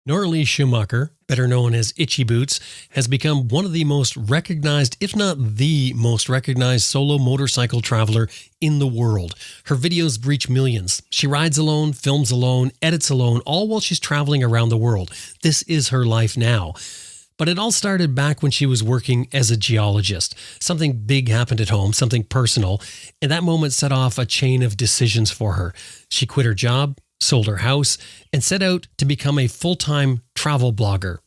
Noraly Schoenmaker, better known as Itchy Boots, has become one of the most recognized, if not the most recognized solo motorcycle traveler in the world. Her videos reach millions. She rides alone, films alone, edits alone, all while she's traveling around the world. This is her life now. But it all started back when she was working as a geologist. Something big happened at home, something personal, and that moment set off a chain of decisions for her. She quit her job, sold her house, and set out to become a full-time travel blogger.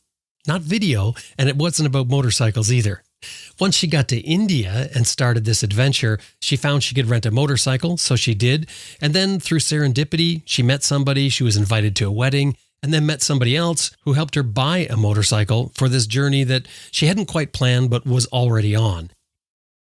Not video, and it wasn't about motorcycles either. Once she got to India and started this adventure, she found she could rent a motorcycle, so she did. And then through serendipity, she met somebody, she was invited to a wedding, and then met somebody else who helped her buy a motorcycle for this journey that she hadn't quite planned but was already on.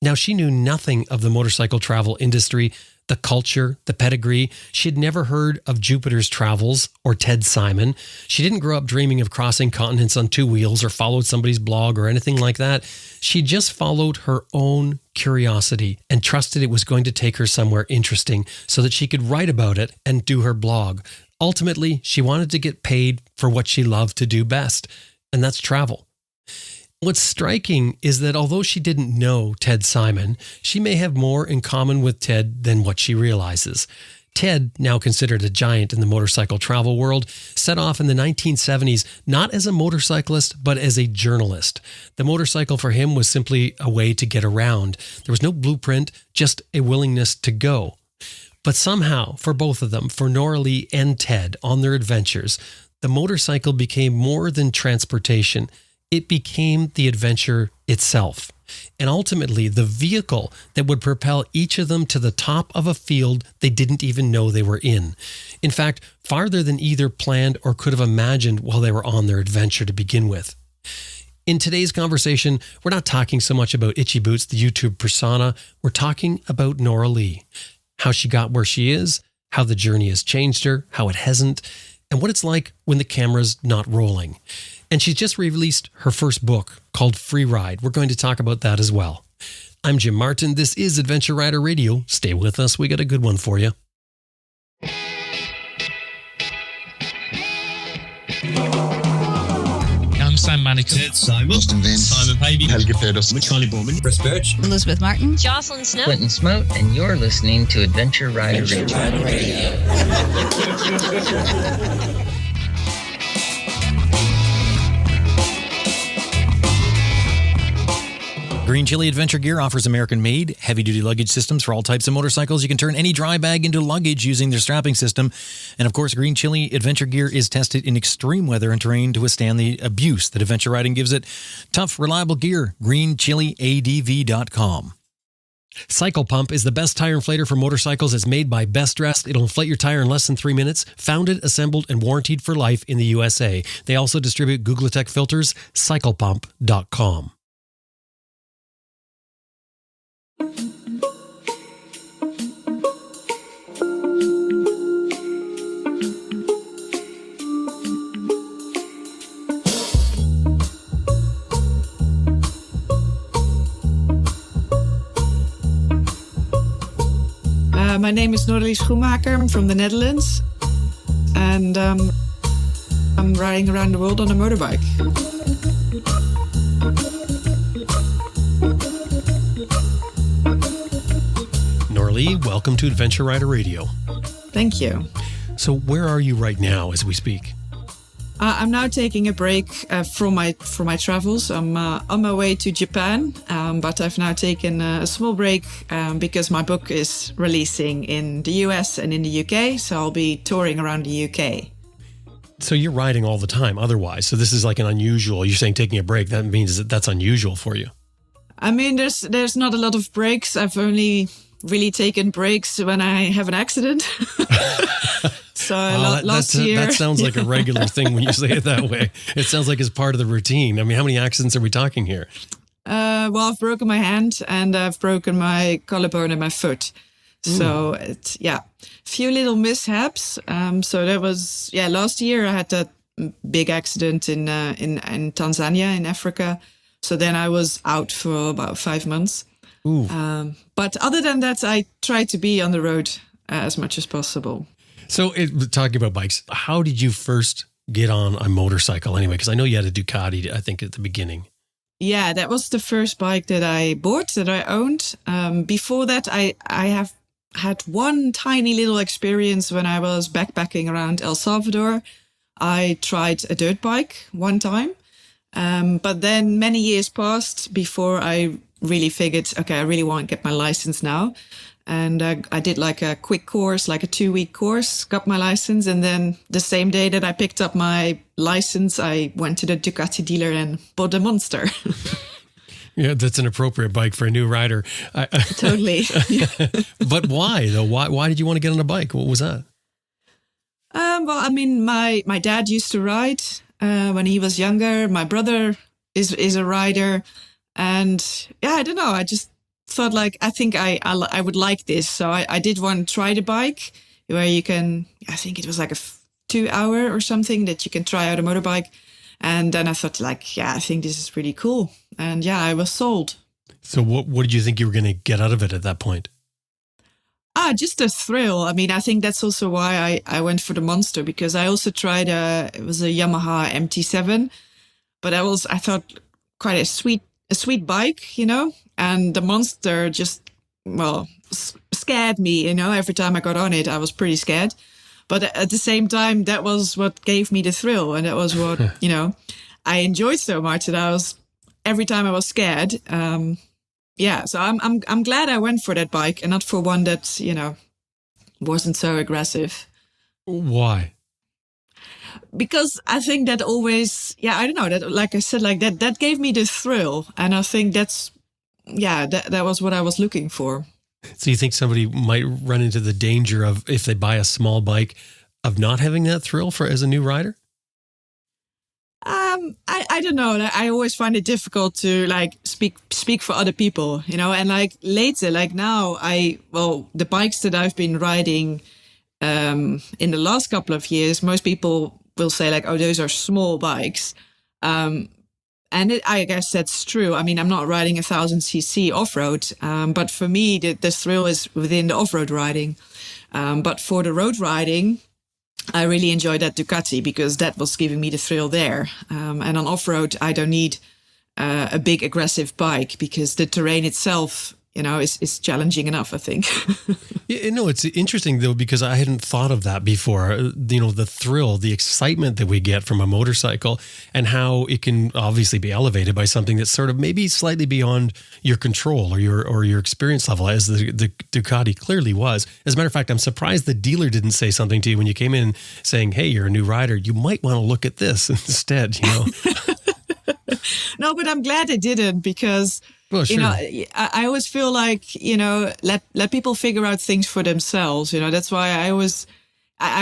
Now, she knew nothing of the motorcycle travel industry, the culture, the pedigree. She had never heard of Jupiter's Travels or Ted Simon. She didn't grow up dreaming of crossing continents on two wheels or followed somebody's blog or anything like that. She just followed her own curiosity and trusted it was going to take her somewhere interesting so that she could write about it and do her blog. Ultimately, she wanted to get paid for what she loved to do best, and that's travel. What's striking is that although she didn't know Ted Simon, she may have more in common with Ted than what she realizes. Ted, now considered a giant in the motorcycle travel world, set off in the 1970s not as a motorcyclist, but as a journalist. The motorcycle for him was simply a way to get around. There was no blueprint, just a willingness to go. But somehow, for both of them, for Noraly and Ted on their adventures, the motorcycle became more than transportation. It became the adventure itself, and ultimately the vehicle that would propel each of them to the top of a field they didn't even know they were in. In fact, farther than either planned or could have imagined while they were on their adventure to begin with. In today's conversation, we're not talking so much about Itchy Boots, the YouTube persona. We're talking about Noraly, how she got where she is, how the journey has changed her, how it hasn't, and what it's like when the camera's not rolling. And she's just released her first book called Free Ride. We're going to talk about that as well. I'm Jim Martin. This is Adventure Rider Radio. Stay with us. We got a good one for you. I'm Sam Manikin. Simon. Austin Vince. Simon Pavey. Helge Pedersen. Charlie Borman. Chris Birch. Elizabeth Martin. Jocelyn Snow. Quentin Smote. And you're listening to Adventure Rider Radio. Green Chili Adventure Gear offers American-made, heavy-duty luggage systems for all types of motorcycles. You can turn any dry bag into luggage using their strapping system. And of course, Green Chili Adventure Gear is tested in extreme weather and terrain to withstand the abuse that adventure riding gives it. Tough, reliable gear. GreenChiliADV.com. Cycle Pump is the best tire inflator for motorcycles. It's made by Best Dressed. It'll inflate your tire in less than 3 minutes. Founded, assembled, and warranted for life in the USA. They also distribute Googletech filters. CyclePump.com. My name is Noraly Schoenmaker. I'm from the Netherlands, and I'm riding around the world on a motorbike. Noraly, welcome to Adventure Rider Radio. Thank you. So where are you right now as we speak? I'm now taking a break from my travels. I'm on my way to Japan, but I've now taken a small break because my book is releasing in the US and in the UK, so I'll be touring around the UK. So you're riding all the time otherwise, so this is like an unusual, you're saying taking a break, that means that that's unusual for you. I mean, there's not a lot of breaks. I've only really taken breaks when I have an accident. So last year... That sounds like a regular thing when you say it that way. It sounds like it's part of the routine. I mean, how many accidents are we talking here? Well, I've broken my hand and I've broken my collarbone and my foot. So it's, few little mishaps. So there was, last year I had that big accident in Tanzania, in Africa. So then I was out for about 5 months. But other than that, I try to be on the road as much as possible. So talking about bikes, how did you first get on a motorcycle anyway? Because I know you had a Ducati, I think, at the beginning. Yeah, that was the first bike that I bought, that I owned. Before that, I have had one tiny little experience when I was backpacking around El Salvador. I tried a dirt bike one time, but then many years passed before I really figured, okay, I really want to get my license now. And I did like a quick course, like a 2-week course, got my license. And then the same day that I picked up my license, I went to the Ducati dealer and bought a Monster. Yeah, that's an appropriate bike for a new rider. Totally. But why, though? Why did you want to get on a bike? What was that? Well, I mean, my dad used to ride when he was younger. My brother is a rider. And yeah, I don't know. I just thought like, I think I would like this. So I did want to try the bike where you can, I think it was like a 2 hour or something that you can try out a motorbike. And then I thought like, yeah, I think this is pretty cool. And yeah, I was sold. So what did you think you were going to get out of it at that point? Just a thrill. I mean, I think that's also why I went for the Monster, because I also tried it was a Yamaha MT7, but I thought quite a sweet bike, you know, and the Monster just, well, scared me, you know, every time I got on it, I was pretty scared. But at the same time, that was what gave me the thrill. And that was what, you know, I enjoyed so much that every time I was scared. Yeah, so I'm glad I went for that bike and not for one that, you know, wasn't so aggressive. Why? Because I think that always, yeah, I don't know, that, like I said, like that gave me the thrill. And I think that was what I was looking for. So you think somebody might run into the danger of, if they buy a small bike, of not having that thrill as a new rider? I don't know. I always find it difficult to like speak for other people, you know, and like later, like now the bikes that I've been riding in the last couple of years, most people will say like, oh, those are small bikes. And I guess that's true. I mean, I'm not riding 1,000cc off-road, but for me, the thrill is within the off-road riding. But for the road riding, I really enjoyed that Ducati because that was giving me the thrill there. And on off-road, I don't need a big aggressive bike because the terrain itself, you know, is challenging enough, I think. Yeah, no, it's interesting though, because I hadn't thought of that before. You know, the thrill, the excitement that we get from a motorcycle and how it can obviously be elevated by something that's sort of maybe slightly beyond your control or your experience level, as the Ducati clearly was. As a matter of fact, I'm surprised the dealer didn't say something to you when you came in saying, hey, you're a new rider. You might want to look at this instead, you know? No, but I'm glad I didn't because... Well, sure. You know, I always feel like, you know, let people figure out things for themselves. You know, that's why I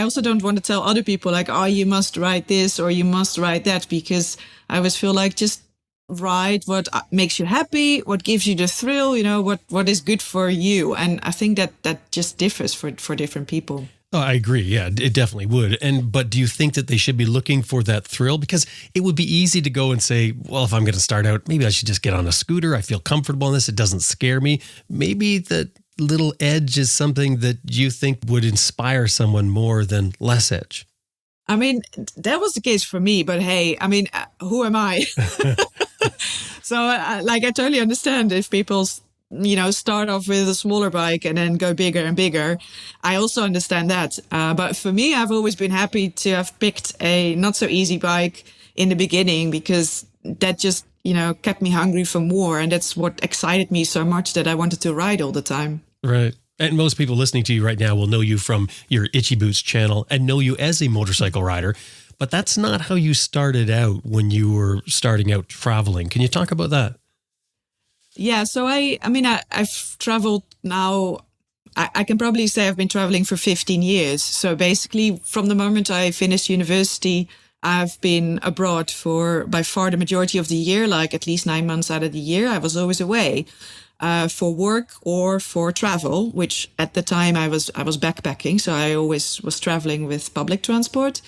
also don't want to tell other people like, oh, you must ride this or you must ride that, because I always feel like just ride what makes you happy, what gives you the thrill, you know, what is good for you. And I think that just differs for different people. Oh, I agree. Yeah, it definitely would. But do you think that they should be looking for that thrill? Because it would be easy to go and say, well, if I'm going to start out, maybe I should just get on a scooter. I feel comfortable in this. It doesn't scare me. Maybe that little edge is something that you think would inspire someone more than less edge. I mean, that was the case for me, but hey, I mean, who am I? So like, I totally understand if people's, you know, start off with a smaller bike and then go bigger and bigger. I also understand that. But for me, I've always been happy to have picked a not so easy bike in the beginning because that just, you know, kept me hungry for more. And that's what excited me so much that I wanted to ride all the time. Right. And most people listening to you right now will know you from your Itchy Boots channel and know you as a motorcycle rider. But that's not how you started out when you were starting out traveling. Can you talk about that? Yeah, so I've traveled now, I can probably say I've been traveling for 15 years. So basically from the moment I finished university, I've been abroad for by far the majority of the year, like at least 9 months out of the year. I was always away for work or for travel, which at the time I was backpacking. So I always was traveling with public transport.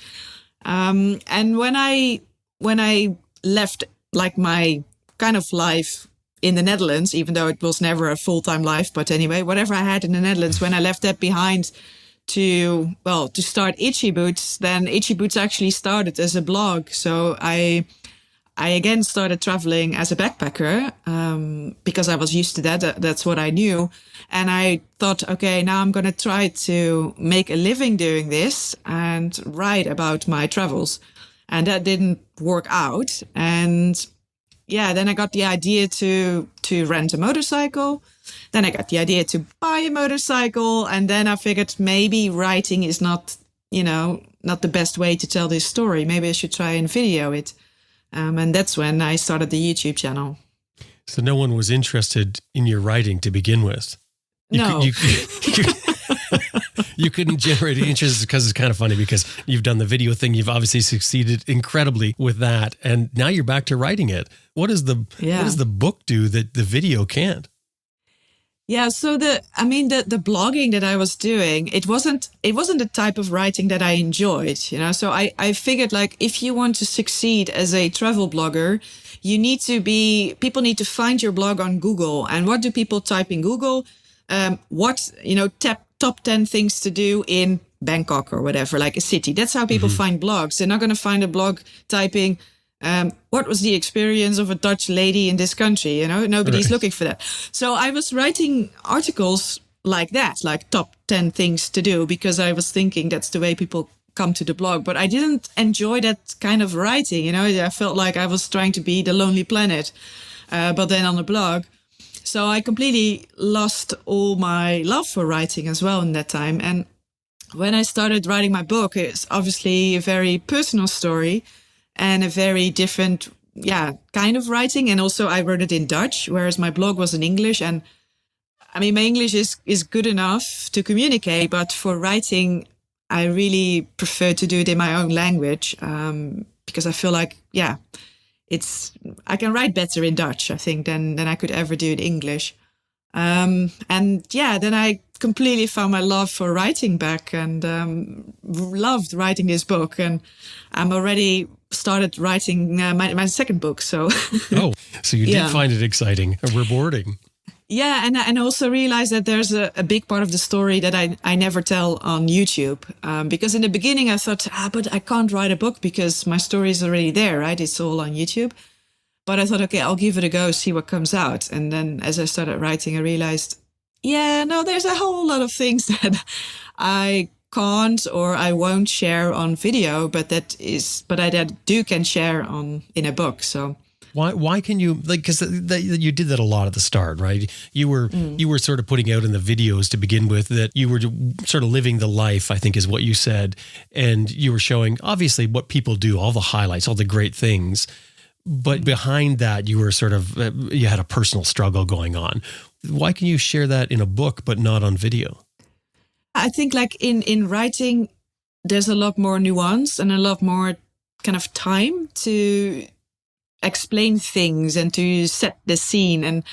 And when I left like my kind of life in the Netherlands, even though it was never a full-time life. But anyway, whatever I had in the Netherlands, when I left that behind to start Itchy Boots, then Itchy Boots actually started as a blog. So I again started traveling as a backpacker because I was used to that. That's what I knew. And I thought, okay, now I'm going to try to make a living doing this and write about my travels. And that didn't work out. And yeah, then I got the idea to rent a motorcycle. Then I got the idea to buy a motorcycle. And then I figured maybe writing is not the best way to tell this story. Maybe I should try and video it. And that's when I started the YouTube channel. So no one was interested in your writing to begin with? No. You couldn't generate interest, because it's kind of funny because you've done the video thing. You've obviously succeeded incredibly with that. And now you're back to writing it. What does the book do that the video can't? Yeah, so the blogging that I was doing, it wasn't the type of writing that I enjoyed, So I figured, like, if you want to succeed as a travel blogger, people need to find your blog on Google. And what do people type in Google? Top 10 things to do in Bangkok or whatever, like a city. That's how people find blogs. They're not going to find a blog typing, what was the experience of a Dutch lady in this country? Nobody's looking for that. So I was writing articles like that, like top 10 things to do, because I was thinking that's the way people come to the blog. But I didn't enjoy that kind of writing. I felt like I was trying to be the Lonely Planet, but then on the blog. So I completely lost all my love for writing as well in that time. And when I started writing my book, it's obviously a very personal story and a very different, kind of writing. And also I wrote it in Dutch, whereas my blog was in English. And I mean, my English is good enough to communicate, but for writing, I really prefer to do it in my own language, because I feel like, I can write better in Dutch, I think, than I could ever do in English. Then I completely found my love for writing back, and loved writing this book. And I'm already started writing my second book. So, so you did find it exciting and rewarding. Yeah, and I also realized that there's a big part of the story that I never tell on YouTube. Because in the beginning I thought, but I can't write a book because my story is already there, right? It's all on YouTube. But I thought, okay, I'll give it a go, see what comes out. And then as I started writing, I realized, there's a whole lot of things that I can't or I won't share on video, but I can share in a book. So. Why can you, like, because you did that a lot at the start, right? You were sort of putting out in the videos to begin with that you were sort of living the life, I think is what you said. And you were showing obviously what people do, all the highlights, all the great things. But behind that, you were you had a personal struggle going on. Why can you share that in a book, but not on video? I think like in writing, there's a lot more nuance and a lot more kind of time to explain things and to set the scene. And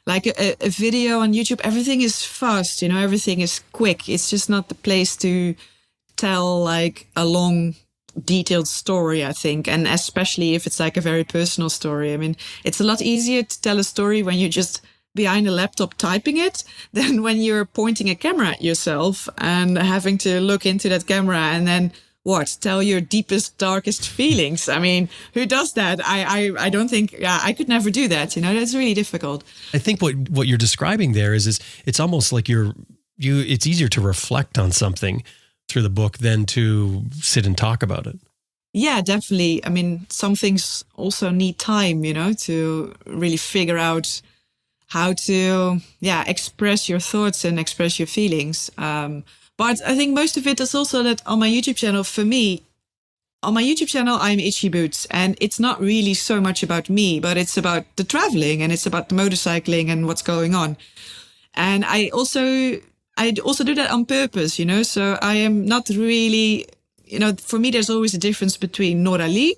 like a video on YouTube, everything is fast, everything is quick. It's just not the place to tell like a long, detailed story, I think. And especially if it's like a very personal story. I mean, it's a lot easier to tell a story when you're just behind a laptop typing it than when you're pointing a camera at yourself and having to look into that camera and then tell your deepest, darkest feelings. I mean, who does that? I don't think, I could never do that. That's really difficult. I think what you're describing there is it's almost like it's easier to reflect on something through the book than to sit and talk about it. Yeah, definitely. I mean, some things also need time, to really figure out how to, express your thoughts and express your feelings. But I think most of it is also that on my YouTube channel, for me, on my YouTube channel, I'm Itchy Boots. And it's not really so much about me, but it's about the traveling and it's about the motorcycling and what's going on. And I also do that on purpose, So I am not really, for me, there's always a difference between Noraly,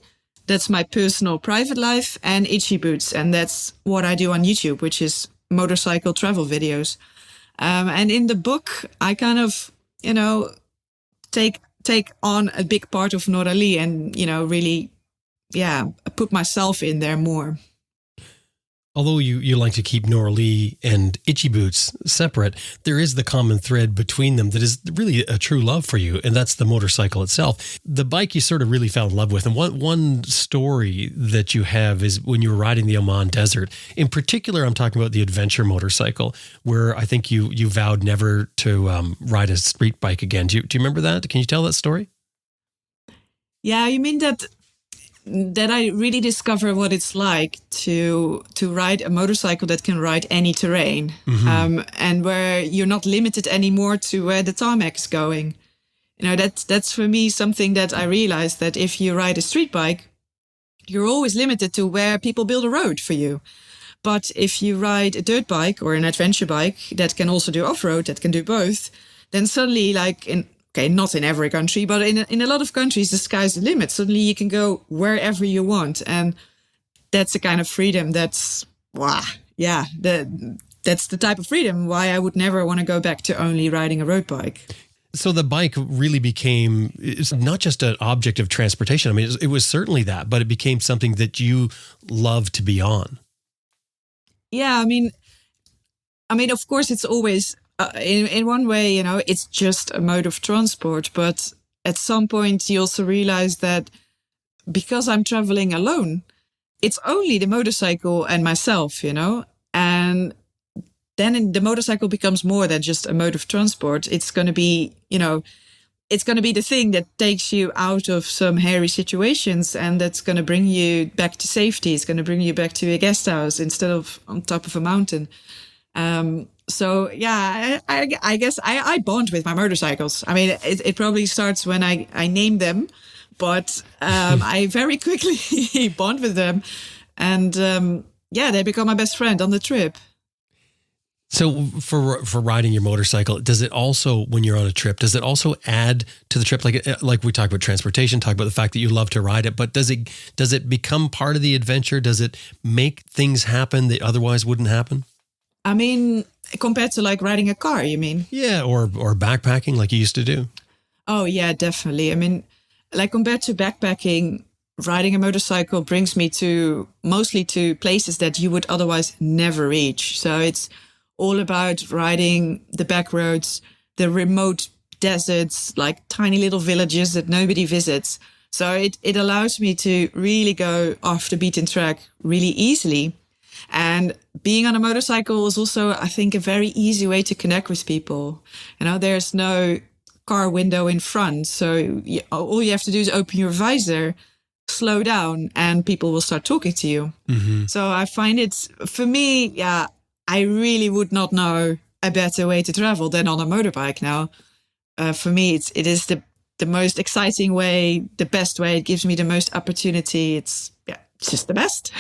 that's my personal private life, and Itchy Boots. And that's what I do on YouTube, which is motorcycle travel videos. And in the book, I kind of, take on a big part of Noraly and, really, put myself in there more. Although you like to keep Noraly and Itchy Boots separate, there is the common thread between them that is really a true love for you, and that's the motorcycle itself. The bike you sort of really fell in love with, and one story that you have is when you were riding the Oman Desert. In particular, I'm talking about the adventure motorcycle, where I think you vowed never to ride a street bike again. Do you remember that? Can you tell that story? Yeah, you mean that I really discover what it's like to ride a motorcycle that can ride any terrain, and where you're not limited anymore to where the tarmac is going. You know, that's for me something that I realized, that if you ride a street bike, you're always limited to where people build a road for you. But if you ride a dirt bike or an adventure bike that can also do off-road, that can do both, then suddenly, not in every country, but in a lot of countries, the sky's the limit. Suddenly you can go wherever you want. And that's the kind of freedom that's the type of freedom why I would never want to go back to only riding a road bike. So the bike really became, it's not just an object of transportation. I mean, it was certainly that, but it became something that you love to be on. Yeah, I mean, of course, it's always, in one way, you know, it's just a mode of transport. But at some point, you also realize that because I'm traveling alone, it's only the motorcycle and myself, you know. And then the motorcycle becomes more than just a mode of transport. It's going to be, you know, it's going to be the thing that takes you out of some hairy situations, and that's going to bring you back to safety. It's going to bring you back to a guest house instead of on top of a mountain. So yeah, I guess I bond with my motorcycles. I mean, it probably starts when I name them, but I very quickly bond with them, and they become my best friend on the trip. So for riding your motorcycle, does it also, when you're on a trip, does it also add to the trip? Like we talk about transportation, talk about the fact that you love to ride it, but does it become part of the adventure? Does it make things happen that otherwise wouldn't happen? I mean, compared to like riding a car, you mean? Yeah, or backpacking like you used to do. Oh yeah, definitely. I mean, like compared to backpacking, riding a motorcycle brings me mostly to places that you would otherwise never reach. So it's all about riding the back roads, the remote deserts, like tiny little villages that nobody visits. So it allows me to really go off the beaten track really easily. And being on a motorcycle is also, I think, a very easy way to connect with people. You know, there's no car window in front. So all you have to do is open your visor, slow down, and people will start talking to you. Mm-hmm. So I find it, for me, yeah, I really would not know a better way to travel than on a motorbike now. For me, it is the most exciting way, the best way. It gives me the most opportunity. It's just the best.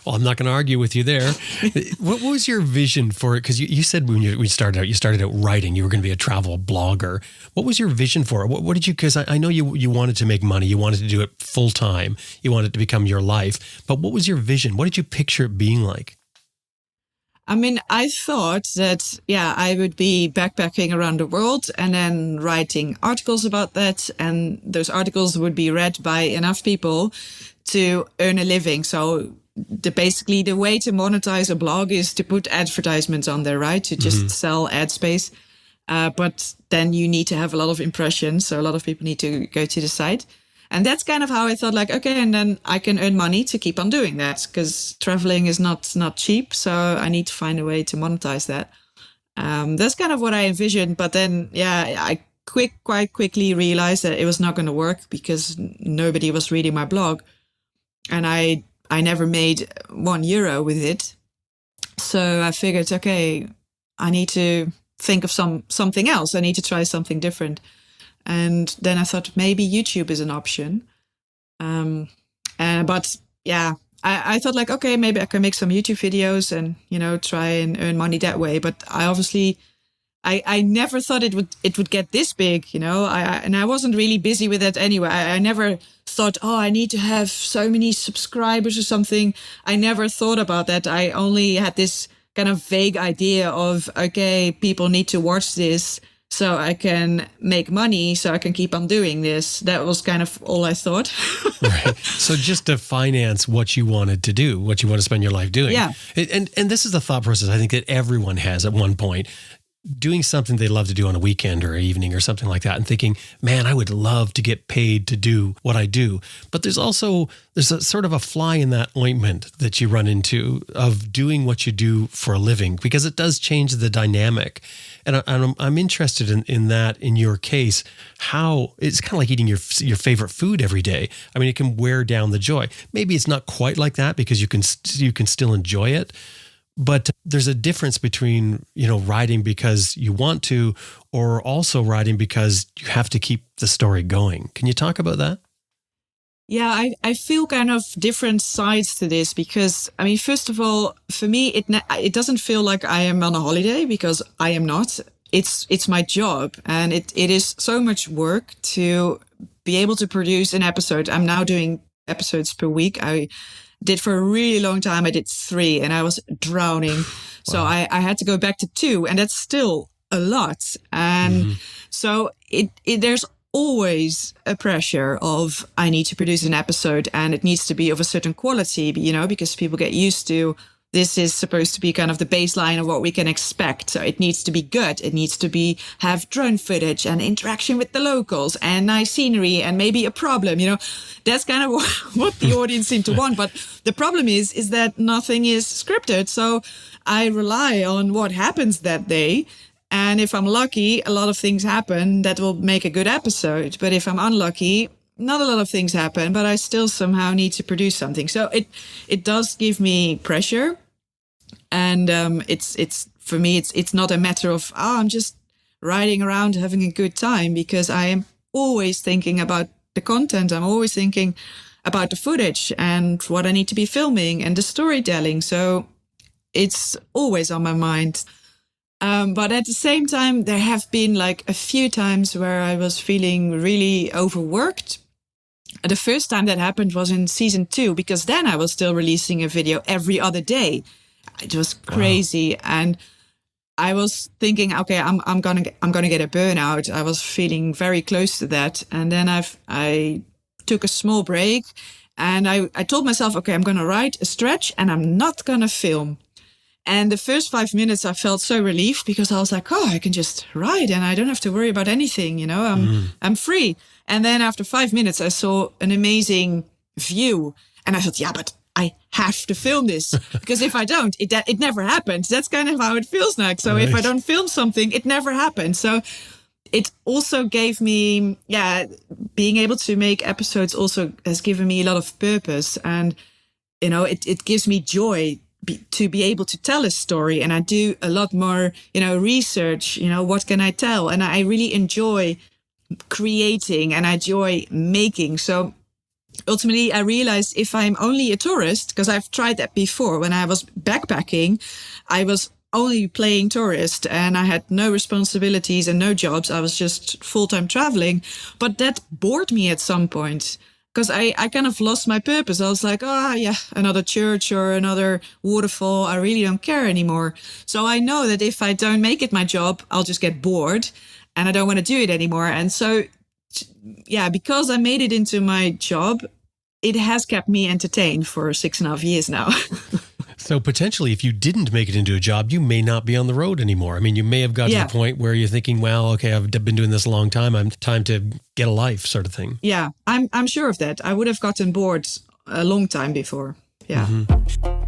Well, I'm not going to argue with you there. What was your vision for it? Because you said when you started out writing, you were going to be a travel blogger. What was your vision for it? What did you? Because I know you wanted to make money. You wanted to do it full time. You wanted it to become your life. But what was your vision? What did you picture it being like? I mean, I thought that, I would be backpacking around the world and then writing articles about that. And those articles would be read by enough people to earn a living. So basically the way to monetize a blog is to put advertisements on there, right? To just sell ad space. But then you need to have a lot of impressions. So a lot of people need to go to the site. And that's kind of how I thought, like, okay, and then I can earn money to keep on doing that, because traveling is not cheap. So I need to find a way to monetize that. That's kind of what I envisioned. But then, I quite quickly realized that it was not going to work because nobody was reading my blog. And I never made €1 with it. So I figured, okay, I need to think of something else. I need to try something different. And then I thought maybe YouTube is an option. I thought like, okay, maybe I can make some YouTube videos and, try and earn money that way. But I never thought it would get this big, and I wasn't really busy with that anyway. I never thought, I need to have so many subscribers or something. I never thought about that. I only had this kind of vague idea of, okay, people need to watch this, so I can make money, so I can keep on doing this. That was kind of all I thought. Right. So just to finance what you wanted to do, what you want to spend your life doing. Yeah. And this is the thought process I think that everyone has at one point. Doing something they love to do on a weekend or an evening or something like that, and thinking, man, I would love to get paid to do what I do. But there's a sort of a fly in that ointment that you run into of doing what you do for a living, because it does change the dynamic. And I'm interested in that in your case, how it's kind of like eating your favorite food every day. I mean, it can wear down the joy. Maybe it's not quite like that because you can still enjoy it. But there's a difference between, riding because you want to, or also riding because you have to keep the story going. Can you talk about that? Yeah, I feel kind of different sides to this because, I mean, first of all, for me, it doesn't feel like I am on a holiday, because I am not. It's my job, and it is so much work to be able to produce an episode. I'm now doing episodes per week. I did for a really long time. I did 3 and I was drowning. So I had to go back to 2, and that's still a lot. And so there's always a pressure of, I need to produce an episode and it needs to be of a certain quality, because people get used to, this is supposed to be kind of the baseline of what we can expect. So it needs to be good. It needs to have drone footage and interaction with the locals and nice scenery and maybe a problem. That's kind of what the audience seem to want. But the problem is that nothing is scripted. So I rely on what happens that day. And if I'm lucky, a lot of things happen that will make a good episode. But if I'm unlucky, not a lot of things happen, but I still somehow need to produce something. So it does give me pressure. And it's for me, it's not a matter of, I'm just riding around having a good time, because I am always thinking about the content. I'm always thinking about the footage and what I need to be filming and the storytelling. So it's always on my mind. But at the same time, there have been like a few times where I was feeling really overworked. The first time that happened was in season 2, because then I was still releasing a video every other day. It was crazy. Wow. And I was thinking, okay, I'm gonna get a burnout. I was feeling very close to that. And then I took a small break, and I told myself, okay, I'm gonna write a stretch and I'm not gonna film. And the first 5 minutes, I felt so relieved, because I was like, I can just write and I don't have to worry about anything. I'm free. And then after 5 minutes, I saw an amazing view, and I thought, yeah, but I have to film this, because if I don't, it never happens. That's kind of how it feels like. So if I don't film something, it never happens. So it also gave me, being able to make episodes also has given me a lot of purpose, and it gives me joy to be able to tell a story. And I do a lot more, research, what can I tell? And I really enjoy creating and I enjoy making. So ultimately, I realized if I'm only a tourist, because I've tried that before. When I was backpacking, I was only playing tourist and I had no responsibilities and no jobs. I was just full-time traveling. But that bored me at some point, because I kind of lost my purpose. I was like, another church or another waterfall. I really don't care anymore. So I know that if I don't make it my job, I'll just get bored and I don't want to do it anymore. And so, because I made it into my job, it has kept me entertained for 6.5 years now. So potentially, if you didn't make it into a job, you may not be on the road anymore. I mean, you may have got to the point where you're thinking, well, okay, I've been doing this a long time. I'm time to get a life, sort of thing. Yeah, I'm sure of that. I would have gotten bored a long time before. Yeah. Mm-hmm.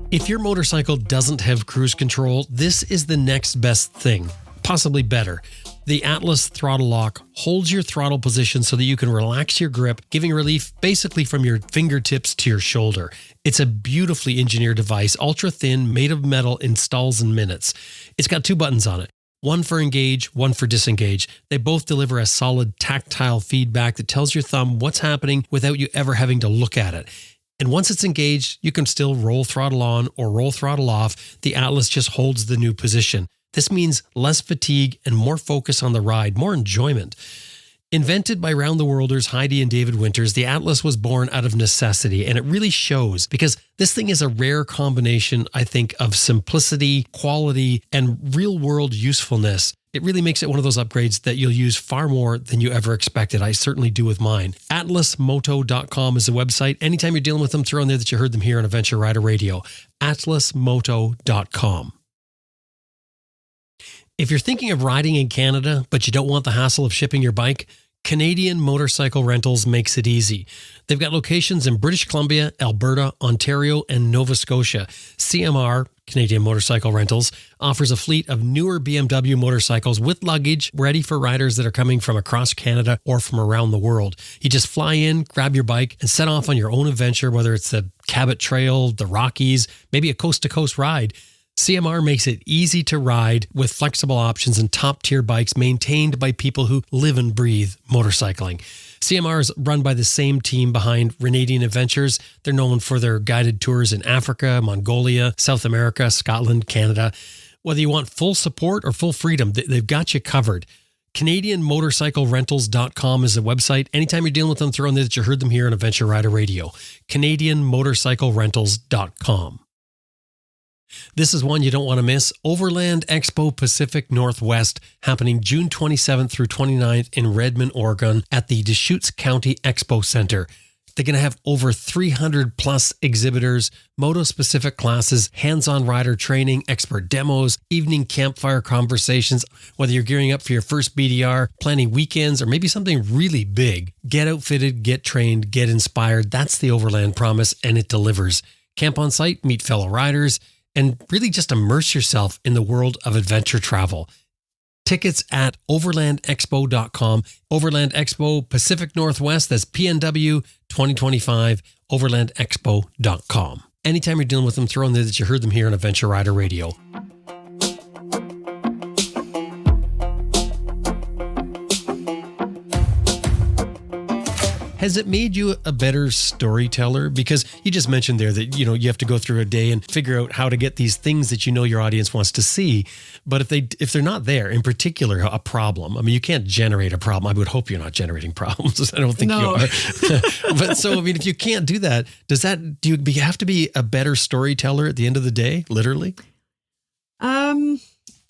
If your motorcycle doesn't have cruise control, this is the next best thing, possibly better. The Atlas throttle lock holds your throttle position so that you can relax your grip, giving relief basically from your fingertips to your shoulder. It's a beautifully engineered device, ultra thin, made of metal, installs in minutes. It's got 2 buttons on it. One for engage, one for disengage. They both deliver a solid tactile feedback that tells your thumb what's happening without you ever having to look at it. And once it's engaged, you can still roll throttle on or roll throttle off. The Atlas just holds the new position. This means less fatigue and more focus on the ride, more enjoyment. Invented by round-the-worlders Heidi and David Winters, the Atlas was born out of necessity, and it really shows because this thing is a rare combination, I think, of simplicity, quality, and real-world usefulness. It really makes it one of those upgrades that you'll use far more than you ever expected. I certainly do with mine. atlasmoto.com is the website. Anytime you're dealing with them, throw in there that you heard them here on Adventure Rider Radio. atlasmoto.com. If you're thinking of riding in Canada, but you don't want the hassle of shipping your bike, Canadian Motorcycle Rentals makes it easy. They've got locations in British Columbia, Alberta, Ontario, and Nova Scotia. CMR, Canadian Motorcycle Rentals, offers a fleet of newer BMW motorcycles with luggage ready for riders that are coming from across Canada or from around the world. You just fly in, grab your bike, and set off on your own adventure, whether it's the Cabot Trail, the Rockies, maybe a coast-to-coast ride. CMR makes it easy to ride with flexible options and top-tier bikes maintained by people who live and breathe motorcycling. CMR is run by the same team behind Renadian Adventures. They're known for their guided tours in Africa, Mongolia, South America, Scotland, Canada. Whether you want full support or full freedom, they've got you covered. CanadianMotorcycleRentals.com is the website. Anytime you're dealing with them, throw in there that you heard them here on Adventure Rider Radio. CanadianMotorcycleRentals.com. This is one you don't want to miss. Overland Expo Pacific Northwest, happening June 27th through 29th in Redmond, Oregon at the Deschutes County Expo Center. They're going to have over 300 plus exhibitors, moto-specific classes, hands-on rider training, expert demos, evening campfire conversations. Whether you're gearing up for your first BDR, planning weekends, or maybe something really big, get outfitted, get trained, get inspired. That's the Overland promise, and it delivers. Camp on site, meet fellow riders, and really just immerse yourself in the world of adventure travel. Tickets at overlandexpo.com. Overland Expo Pacific Northwest, that's PNW 2025, overlandexpo.com. Anytime you're dealing with them, throw in there that you heard them here on Adventure Rider Radio. Has it made you a better storyteller? Because you just mentioned there that, you have to go through a day and figure out how to get these things that your audience wants to see. But if they're not there, in particular, a problem, I mean, you can't generate a problem. I would hope you're not generating problems. I don't think you are. But so, I mean, if you can't do that, do you have to be a better storyteller at the end of the day, literally?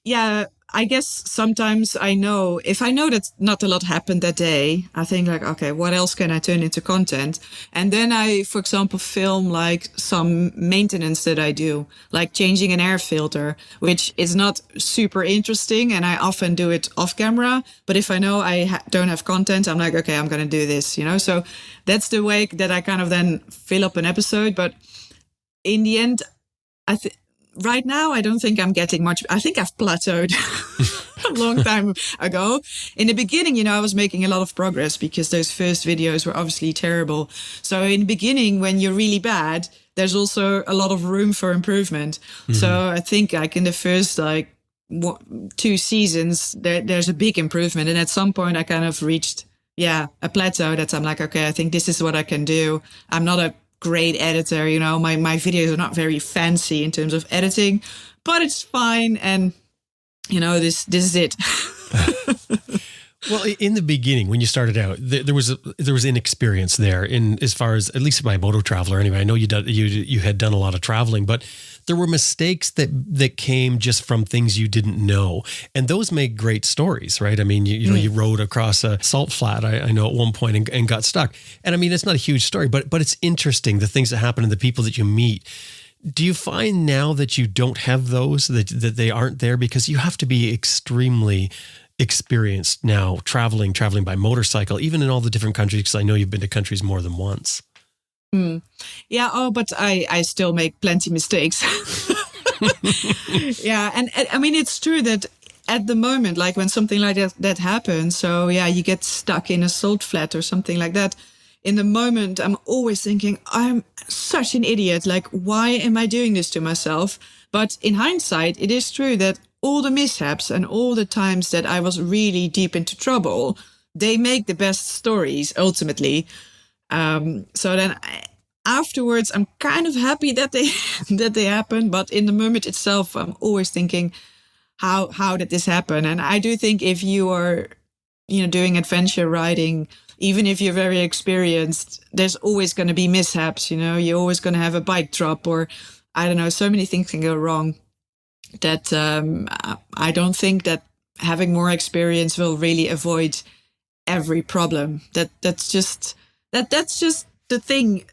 Yeah. I guess sometimes if I know that not a lot happened that day, I think like, okay, what else can I turn into content? And then I, for example, film like some maintenance that I do, like changing an air filter, which is not super interesting. And I often do it off camera. But if I know I don't have content, I'm like, okay, I'm going to do this, So that's the way that I kind of then fill up an episode. But in the end, right now, I don't think I'm getting much. I think I've plateaued a long time ago. In the beginning, I was making a lot of progress because those first videos were obviously terrible. So in the beginning, when you're really bad, there's also a lot of room for improvement. Mm-hmm. So I think like in the first 2 seasons, there's a big improvement. And at some point, I kind of reached, a plateau that I'm like, okay, I think this is what I can do. I'm not a great editor, my videos are not very fancy in terms of editing, but it's fine. And this is it. Well, in the beginning, when you started out, there was inexperience there in as far as, at least by Moto Traveler anyway. I know you had done a lot of traveling, but there were mistakes that came just from things you didn't know, and those make great stories, right? I mean, you rode across a salt flat, I know at one point and got stuck, and I mean it's not a huge story, but it's interesting the things that happen and the people that you meet. Do you find now that you don't have those, that they aren't there because you have to be extremely experienced now traveling by motorcycle, even in all the different countries, because I know you've been to countries more than once. Yeah. But I still make plenty mistakes. Yeah. And I mean, it's true that at the moment, like when something like that happens, so yeah, you get stuck in a salt flat or something like that. In the moment, I'm always thinking, I'm such an idiot. Like, why am I doing this to myself? But in hindsight, it is true that all the mishaps and all the times that I was really deep into trouble, they make the best stories ultimately. So then afterwards, I'm kind of happy that they happen. But in the moment itself, I'm always thinking, how did this happen? And I do think if you are, doing adventure riding, even if you're very experienced, there's always going to be mishaps. You're always going to have a bike drop, or I don't know, so many things can go wrong that I don't think that having more experience will really avoid every problem. That's just the thing.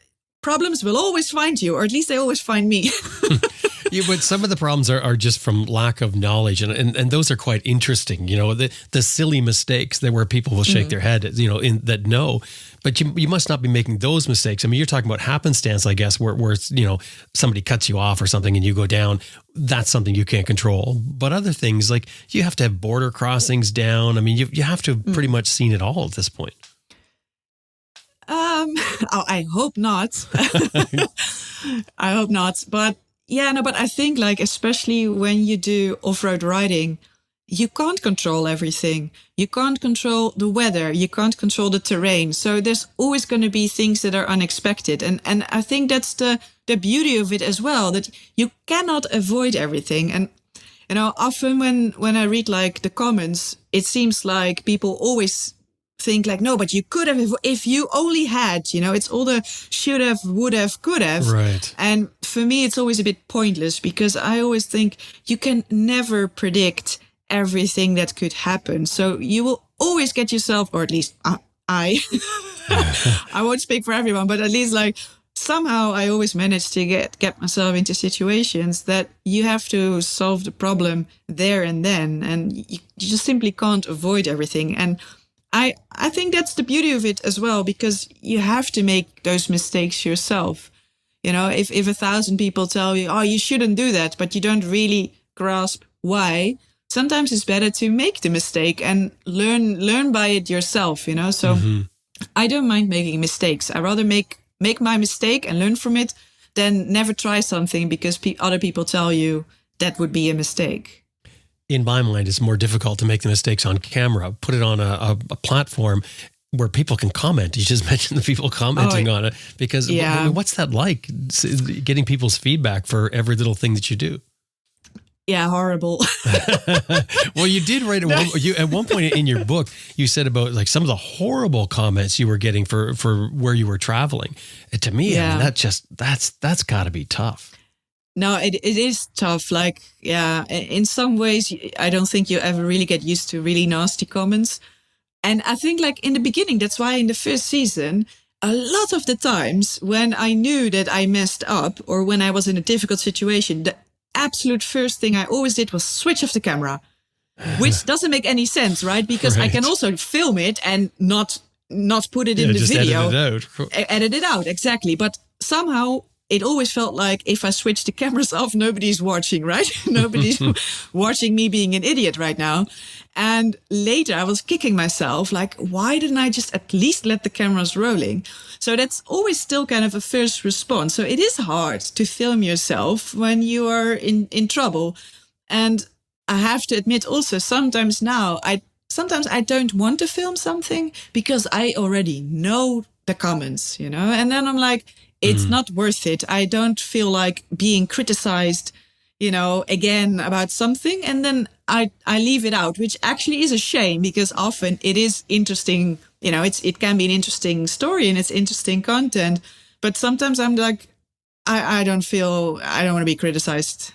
Problems will always find you, or at least they always find me. Yeah, but some of the problems are just from lack of knowledge, and those are quite interesting. The silly mistakes that where people will shake their head, that know, but you must not be making those mistakes. I mean, you're talking about happenstance, I guess, where it's, somebody cuts you off or something and you go down. That's something you can't control. But other things, like you have to have border crossings down. I mean, you have to have pretty much seen it all at this point. I hope not. I hope not. But yeah, no, but I think like, especially when you do off-road riding, you can't control everything. You can't control the weather. You can't control the terrain. So there's always going to be things that are unexpected. And I think that's the beauty of it as well, that you cannot avoid everything. And, often when I read like the comments, it seems like people always think like, no, but you could have, if you only had, it's all the should have, would have, could have. Right. And for me, it's always a bit pointless, because I always think you can never predict everything that could happen. So you will always get yourself, or at least I won't speak for everyone, but at least like somehow I always manage to get myself into situations that you have to solve the problem there and then. And you just simply can't avoid everything. And I think that's the beauty of it as well, because you have to make those mistakes yourself. If 1,000 people tell you, oh, you shouldn't do that, but you don't really grasp why, sometimes it's better to make the mistake and learn by it yourself, So I don't mind making mistakes. I rather make my mistake and learn from it than never try something because other people tell you that would be a mistake. In my mind, it's more difficult to make the mistakes on camera, put it on a platform where people can comment. You just mentioned the people commenting on it, because what's that like, getting people's feedback for every little thing that you do? Yeah, horrible. Well, you did write at one point in your book, you said about like some of the horrible comments you were getting for where you were traveling. And to me, I mean, that's got to be tough. No, it is tough. Like, yeah, in some ways, I don't think you ever really get used to really nasty comments. And I think like in the beginning, that's why in the first season, a lot of the times when I knew that I messed up or when I was in a difficult situation, the absolute first thing I always did was switch off the camera, which doesn't make any sense, right? Because I can also film it and not put it in the video. Edit it out, exactly. But somehow it always felt like if I switch the cameras off, nobody's watching, right? Nobody's watching me being an idiot right now. And later I was kicking myself, like, why didn't I just at least let the cameras rolling? So that's always still kind of a first response. So it is hard to film yourself when you are in trouble. And I have to admit also, sometimes I don't want to film something because I already know the comments, and then I'm like, it's not worth it. I don't feel like being criticized, again about something. And then I leave it out, which actually is a shame because often it is interesting. It can be an interesting story and it's interesting content. But sometimes I'm like, I don't want to be criticized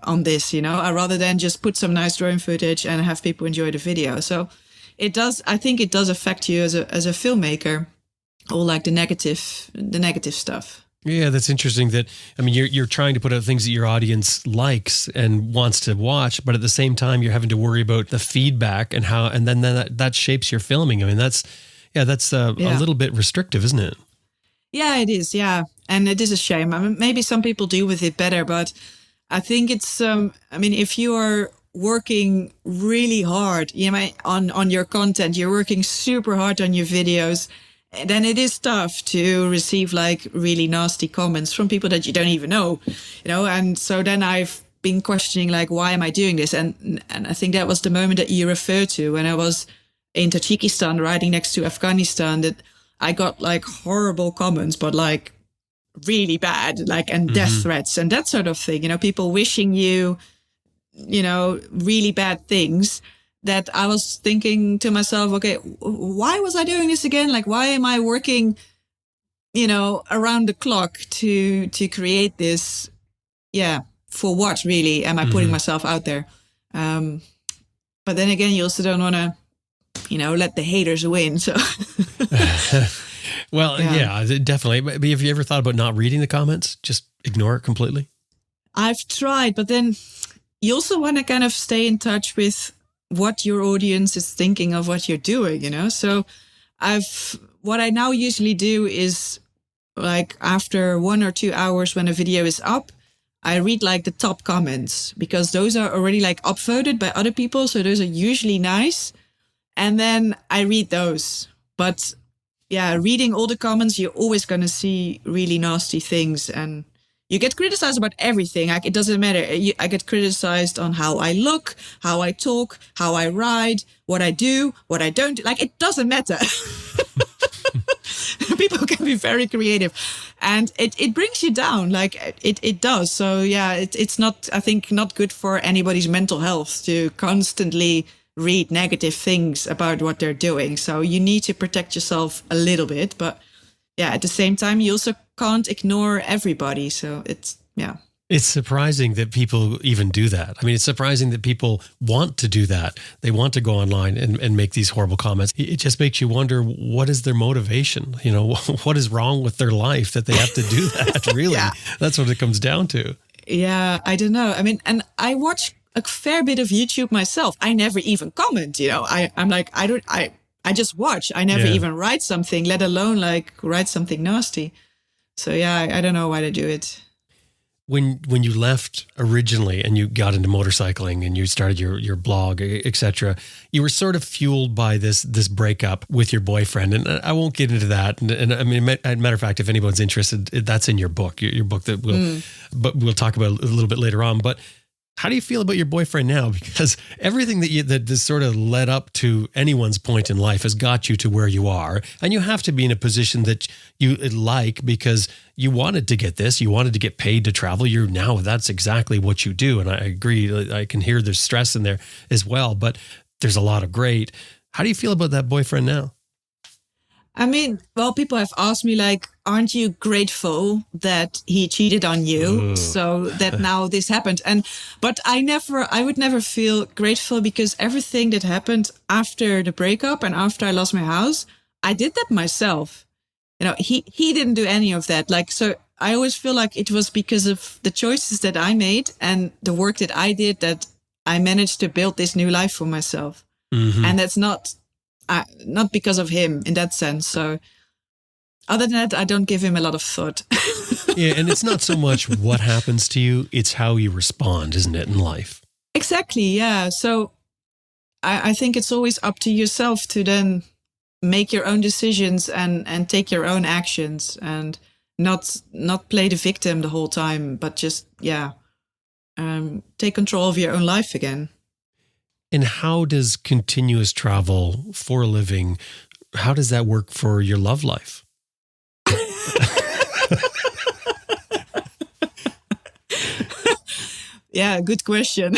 on this, I rather than just put some nice drone footage and have people enjoy the video. So I think it does affect you as a filmmaker. Or like the negative stuff. Yeah, that's interesting. You're trying to put out things that your audience likes and wants to watch, but at the same time, you're having to worry about the feedback and then that shapes your filming. I mean, that's a little bit restrictive, isn't it? Yeah, it is. Yeah, and it is a shame. I mean, maybe some people deal with it better, but I think it's. If you are working really hard, on your content, you're working super hard on your videos. Then it is tough to receive like really nasty comments from people that you don't even know, and so then I've been questioning like, why am I doing this? And I think that was the moment that you referred to when I was in Tajikistan riding next to Afghanistan, that I got like horrible comments, but like really bad, like, and death threats and that sort of thing, people wishing you really bad things, that I was thinking to myself, okay, why was I doing this again? Like, why am I working, around the clock to create this? Yeah. For what really am I putting myself out there? But then again, you also don't want to, let the haters win. So, well, yeah, definitely. But have you ever thought about not reading the comments? Just ignore it completely? I've tried, but then you also want to kind of stay in touch with what your audience is thinking of what you're doing, So what I now usually do is, like, after 1 or 2 hours when a video is up, I read like the top comments, because those are already like upvoted by other people. So those are usually nice. And then I read those. But yeah, reading all the comments, you're always going to see really nasty things. And you get criticized about everything. Like, it doesn't matter. I get criticized on how I look, how I talk, how I ride, what I do, what I don't do. Like, it doesn't matter. People can be very creative, and it brings you down. Like, it does. So yeah, it's not, I think, not good for anybody's mental health to constantly read negative things about what they're doing. So you need to protect yourself a little bit, but yeah, at the same time, you also can't ignore everybody. So it's surprising that people even do that. I mean, it's surprising that people want to do that. They want to go online and make these horrible comments. It just makes you wonder, what is their motivation? What is wrong with their life that they have to do that? Really? Yeah. That's what it comes down to. Yeah, I don't know. I mean, and I watch a fair bit of YouTube myself. I never even comment, I'm like, I just watch. I never even write something, let alone like write something nasty. So yeah, I don't know why they do it. When you left originally and you got into motorcycling and you started your blog, etc., you were sort of fueled by this breakup with your boyfriend. And I won't get into that. And I mean, as a matter of fact, if anyone's interested, that's in your book, your book that we'll talk about a little bit later on. But how do you feel about your boyfriend now? Because everything that sort of led up to anyone's point in life has got you to where you are. And you have to be in a position that you like, because you wanted to get this. You wanted to get paid to travel. That's exactly what you do. And I agree. I can hear there's stress in there as well, but there's a lot of great. How do you feel about that boyfriend now? I mean, well, people have asked me, like, aren't you grateful that he cheated on you? So that now this happened. But I would never feel grateful, because everything that happened after the breakup and after I lost my house, I did that myself. He didn't do any of that. Like, so I always feel like it was because of the choices that I made and the work that I did that I managed to build this new life for myself. Mm-hmm. And that's not because of him in that sense. So other than that, I don't give him a lot of thought. Yeah, and it's not so much what happens to you, it's how you respond, isn't it, in life? Exactly, yeah. So I think it's always up to yourself to then make your own decisions and take your own actions, and not play the victim the whole time, but just, take control of your own life again. And how does continuous travel for a living, how does that work for your love life? Yeah, good question.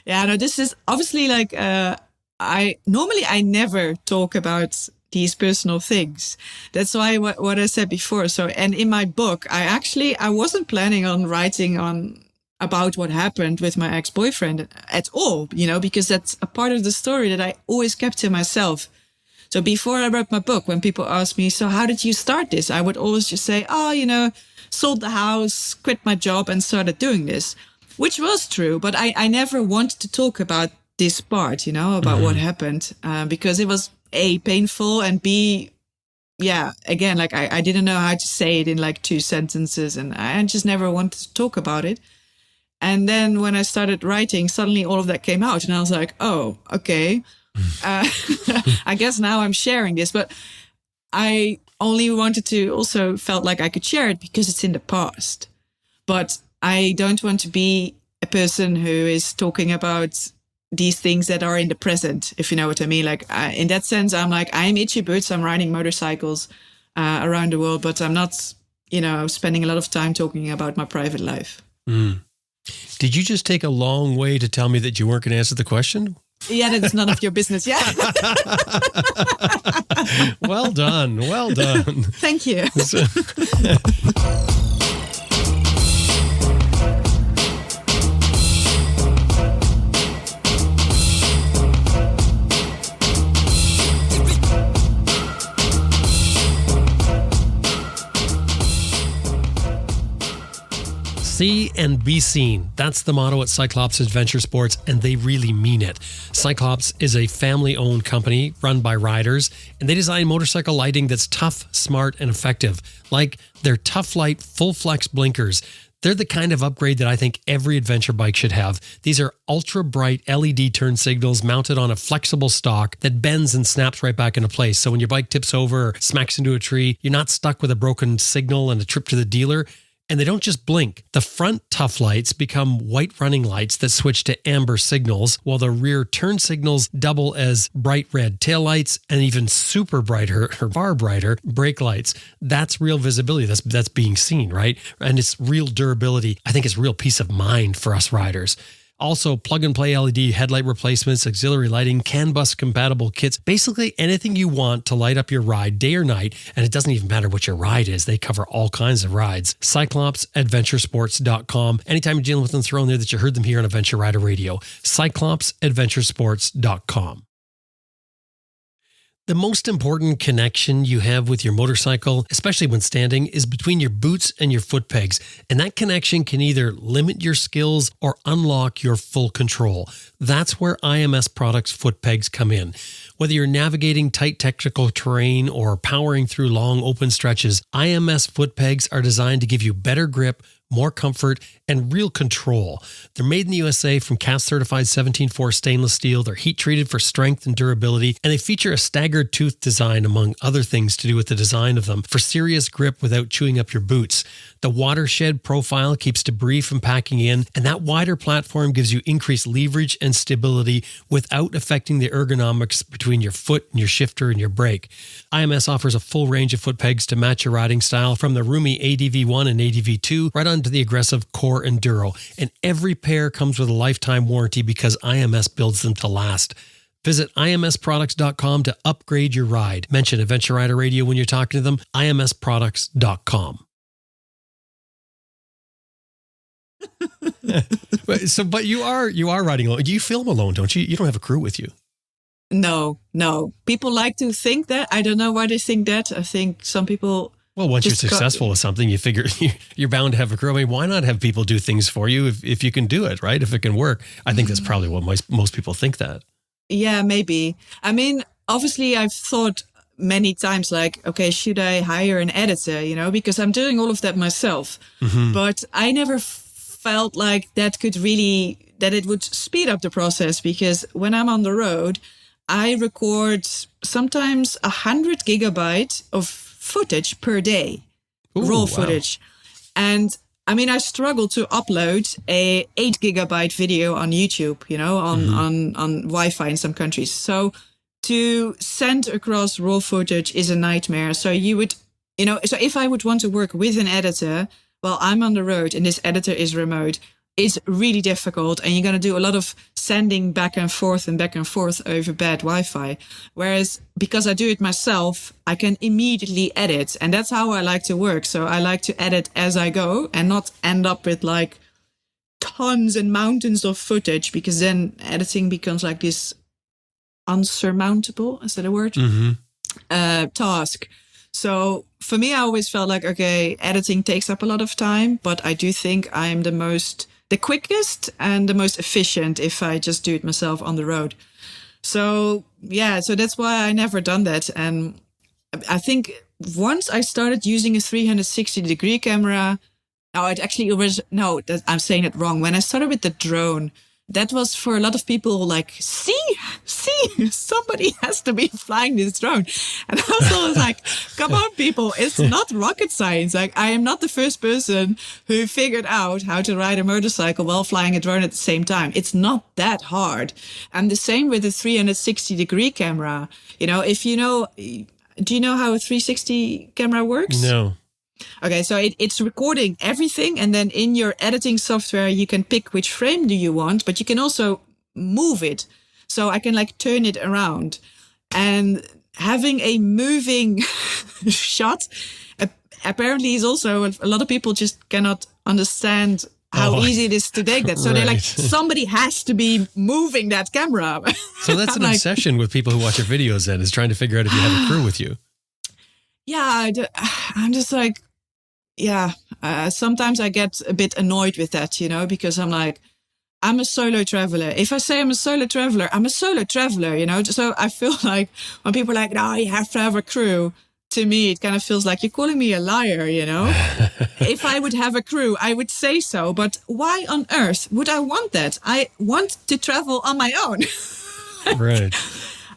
Yeah, no, this is obviously like, I never talk about these personal things. That's why what I said before. So, and in my book, I wasn't planning on writing about what happened with my ex-boyfriend at all, because that's a part of the story that I always kept to myself. So before I wrote my book, when people ask me, so how did you start this? I would always just say, sold the house, quit my job, and started doing this, which was true. But I never wanted to talk about this part, about what happened, because it was A, painful, and B, again, like I didn't know how to say it in like 2 sentences, and I just never wanted to talk about it. And then when I started writing, suddenly all of that came out, and I was like, oh, okay. I guess now I'm sharing this, but I only felt like I could share it because it's in the past. But I don't want to be a person who is talking about these things that are in the present, if you know what I mean. Like, in that sense, I'm like, I'm Itchy Boots, I'm riding motorcycles around the world, but I'm not, spending a lot of time talking about my private life. Mm. Did you just take a long way to tell me that you weren't going to answer the question? Yeah, that's none of your business. Yeah. Well done. Well done. Thank you. See and be seen. That's the motto at Cyclops Adventure Sports, and they really mean it. Cyclops is a family-owned company run by riders, and they design motorcycle lighting that's tough, smart, and effective, like their Tough Light Full Flex blinkers. They're the kind of upgrade that I think every adventure bike should have. These are ultra-bright LED turn signals mounted on a flexible stock that bends and snaps right back into place. So when your bike tips over or smacks into a tree, you're not stuck with a broken signal and a trip to the dealer. And they don't just blink. The front Tough Lights become white running lights that switch to amber signals, while the rear turn signals double as bright red taillights and even super brighter or far brighter brake lights. That's real visibility. That's being seen, right? And it's real durability. I think it's real peace of mind for us riders. Also, plug-and-play LED headlight replacements, auxiliary lighting, CAN bus compatible kits, basically anything you want to light up your ride day or night, and it doesn't even matter what your ride is. They cover all kinds of rides. CyclopsAdventuresports.com. Anytime you're dealing with them, throw in there that you heard them here on Adventure Rider Radio. CyclopsAdventuresports.com. The most important connection you have with your motorcycle, especially when standing, is between your boots and your foot pegs. And that connection can either limit your skills or unlock your full control. That's where IMS Products foot pegs come in. Whether you're navigating tight technical terrain or powering through long open stretches, IMS foot pegs are designed to give you better grip, more comfort, and real control. They're made in the USA from CAS certified 17.4 stainless steel. They're heat treated for strength and durability, and they feature a staggered tooth design, among other things to do with the design of them, for serious grip without chewing up your boots. The watershed profile keeps debris from packing in, and that wider platform gives you increased leverage and stability without affecting the ergonomics between your foot and your shifter and your brake. IMS offers a full range of foot pegs to match your riding style, from the roomy ADV1 and ADV2 right on to the aggressive Core Enduro. And every pair comes with a lifetime warranty because IMS builds them to last. Visit imsproducts.com to upgrade your ride. Mention Adventure Rider Radio when you're talking to them. imsproducts.com. But you are riding alone. You film alone, don't you? You don't have a crew with you. No. People like to think that. I don't know why they think that. I think some people... Well, once you're successful with something, you figure you're bound to have a crew. I mean, why not have people do things for you if you can do it, right? If it can work. I think that's probably what most people think that. Yeah, maybe. I mean, obviously, I've thought many times, like, okay, should I hire an editor, because I'm doing all of that myself. Mm-hmm. But I never felt like that it would speed up the process, because when I'm on the road, I record sometimes 100 gigabytes of footage per day. Ooh, raw footage. And I mean, I struggle to upload a 8 gigabyte video on YouTube, on Wi-Fi in some countries. So to send across raw footage is a nightmare. So you would, so if I would want to work with an editor, well, I'm on the road and this editor is remote, it's really difficult. And you're going to do a lot of sending back and forth over bad Wi-Fi. Whereas because I do it myself, I can immediately edit. And that's how I like to work. So I like to edit as I go and not end up with like tons and mountains of footage, because then editing becomes like this unsurmountable, is that a word? Mm-hmm. Task. So for me, I always felt like, okay, editing takes up a lot of time, but I do think I'm the quickest and the most efficient if I just do it myself on the road. So yeah, so that's why I never done that. And I think once I started using a 360-degree camera, I'm saying it wrong. When I started with the drone, that was for a lot of people like, see, somebody has to be flying this drone. And I was like, come on, people, it's not rocket science. Like, I am not the first person who figured out how to ride a motorcycle while flying a drone at the same time. It's not that hard. And the same with a 360-degree camera. Do you know how a 360 camera works? No. Okay, so it's recording everything, and then in your editing software, you can pick which frame do you want, but you can also move it. So I can like turn it around, and having a moving shot apparently is also, a lot of people just cannot understand how easy it is to take that. So they're like, somebody has to be moving that camera. So that's an obsession with people who watch your videos then, is trying to figure out if you have a crew with you. Yeah, I'm just like, sometimes I get a bit annoyed with that, because I'm like, I'm a solo traveler. If I say I'm a solo traveler, I'm a solo traveler, So I feel like when people are like, no, you have to have a crew, to me, it kind of feels like you're calling me a liar, If I would have a crew, I would say so. But why on earth would I want that? I want to travel on my own. Right.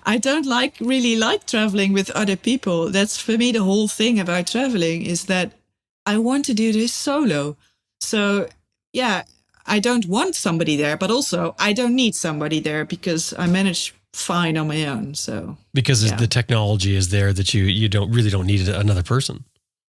I don't really like traveling with other people. That's for me the whole thing about traveling, is that I want to do this solo. So yeah, I don't want somebody there, but also I don't need somebody there because I manage fine on my own. So because the technology is there that you don't need another person.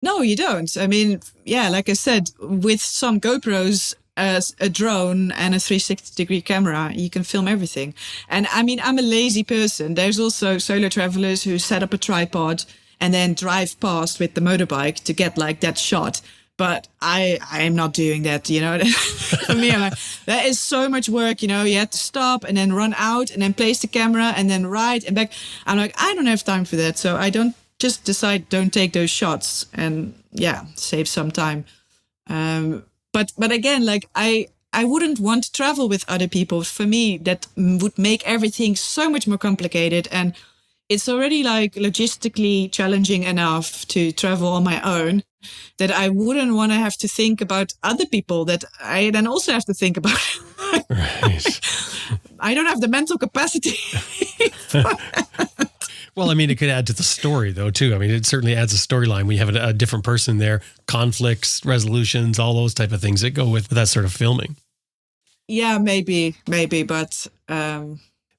No, you don't. I mean, like I said, with some GoPros, a drone and a 360-degree camera, you can film everything. And I mean, I'm a lazy person. There's also solo travelers who set up a tripod and then drive past with the motorbike to get like that shot. But I am not doing that, For me, I'm like, that is so much work, You have to stop and then run out and then place the camera and then ride and back. I'm like, I don't have time for that. So I don't don't take those shots and save some time. But again, like I wouldn't want to travel with other people. For me, that would make everything so much more complicated. And it's already like logistically challenging enough to travel on my own, that I wouldn't want to have to think about other people that I then also have to think about. Right. I don't have the mental capacity. Well, I mean, it could add to the story, though, too. I mean, it certainly adds a storyline. We have a different person there, conflicts, resolutions, all those type of things that go with that sort of filming. Yeah, maybe, but I'd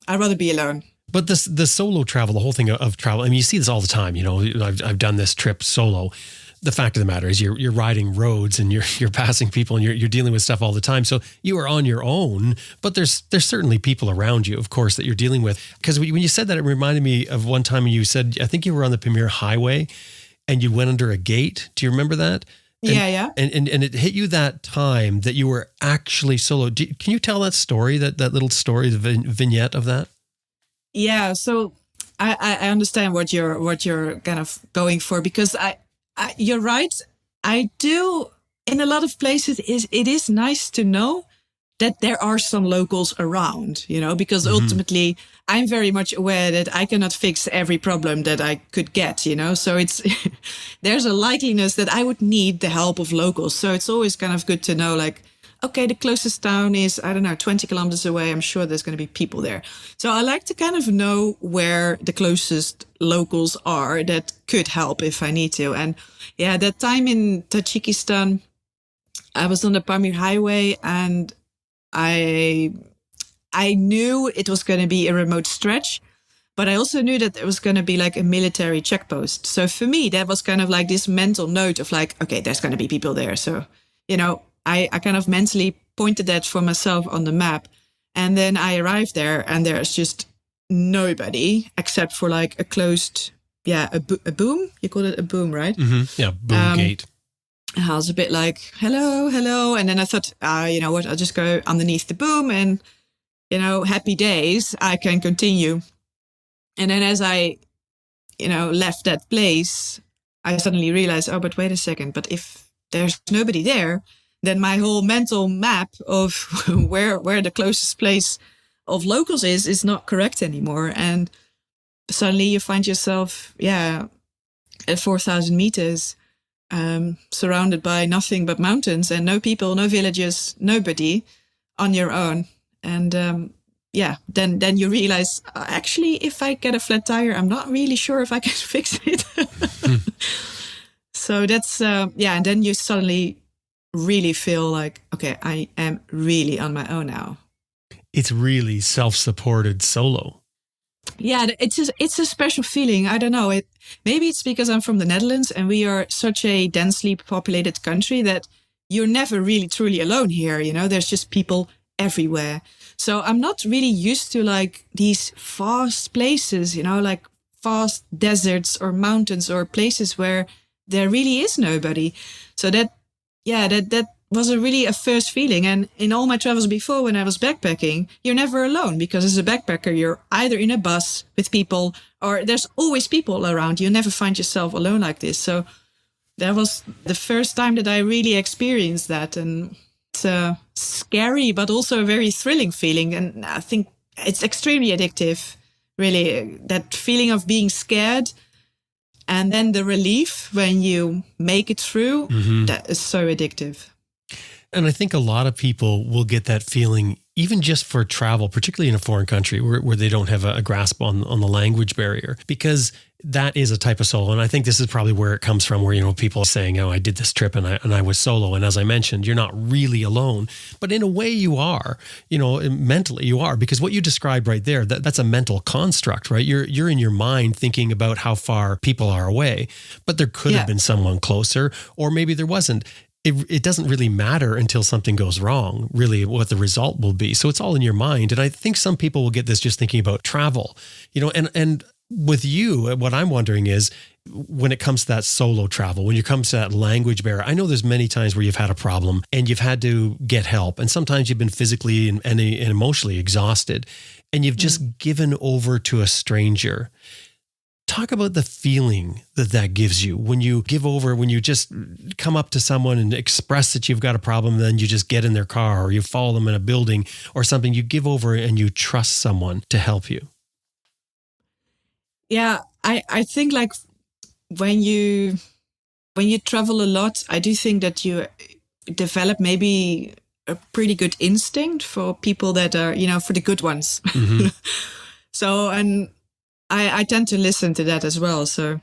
rather be alone. But the solo travel, the whole thing of travel, I mean, you see this all the time. I've done this trip solo. The fact of the matter is you're riding roads and you're passing people and you're dealing with stuff all the time. So you are on your own, but there's certainly people around you, of course, that you're dealing with. Because when you said that, it reminded me of one time you said, I think you were on the Premier Highway and you went under a gate. Do you remember that? And, yeah. And it hit you that time that you were actually solo. Can you tell that story, that little story, the vignette of that? Yeah. So I understand what you're kind of going for, because you're right. I do, in a lot of places, it is nice to know that there are some locals around, because ultimately I'm very much aware that I cannot fix every problem that I could get, so it's, there's a likeliness that I would need the help of locals. So it's always kind of good to know, like, okay, the closest town is, 20 kilometers away. I'm sure there's going to be people there. So I like to kind of know where the closest locals are that could help if I need to. And that time in Tajikistan, I was on the Pamir Highway and I knew it was going to be a remote stretch, but I also knew that there was going to be like a military checkpost. So for me, that was kind of like this mental note of like, okay, there's going to be people there. So, I kind of mentally pointed that for myself on the map. And then I arrived there and there's just nobody except for like a closed, a boom. You call it a boom, right? Mm-hmm. Yeah, boom gate. I was a bit like, hello. And then I thought, you know what, I'll just go underneath the boom and, happy days, I can continue. And then as I, left that place, I suddenly realized, but wait a second, but if there's nobody there, then my whole mental map of where the closest place of locals is not correct anymore. And suddenly you find yourself, at 4,000 meters, surrounded by nothing but mountains and no people, no villages, nobody, on your own. And then you realize, actually, if I get a flat tire, I'm not really sure if I can fix it. So that's, and then you suddenly really feel like, okay, I am really on my own now. It's really self-supported solo. Yeah, it's a special feeling. I don't know. Maybe it's because I'm from the Netherlands and we are such a densely populated country that you're never really truly alone here. You know, there's just people everywhere. So I'm not really used to like these vast places, you know, like vast deserts or mountains or places where there really is nobody. So that was a first feeling. And in all my travels before, when I was backpacking, you're never alone, because as a backpacker, you're either in a bus with people or there's always people around. You never find yourself alone like this. So that was the first time that I really experienced that. And it's a scary, but also a very thrilling feeling. And I think it's extremely addictive, really, that feeling of being scared. And then the relief when you make it through, that is so addictive. And I think a lot of people will get that feeling even just for travel, particularly in a foreign country where they don't have a grasp on the language barrier, because that is a type of solo. And I think this is probably where it comes from, where, you know, people are saying, oh, I did this trip and I was solo. And as I mentioned, you're not really alone, but in a way you are, you know, mentally you are, because what you described right there, that's a mental construct, right? You're in your mind thinking about how far people are away, but there could have been someone closer, or maybe there wasn't. It doesn't really matter until something goes wrong, really, what the result will be. So it's all in your mind. And I think some people will get this just thinking about travel, you know, and with you, what I'm wondering is, when it comes to that solo travel, when it comes to that language barrier, I know there's many times where you've had a problem and you've had to get help. And sometimes you've been physically and emotionally exhausted and you've just given over to a stranger. Talk about the feeling that gives you when you give over, when you just come up to someone and express that you've got a problem, and then you just get in their car or you follow them in a building or something. You give over and you trust someone to help you. Yeah, I think like when you travel a lot, I do think that you develop maybe a pretty good instinct for people that are, you know, for the good ones. So, and I tend to listen to that as well. So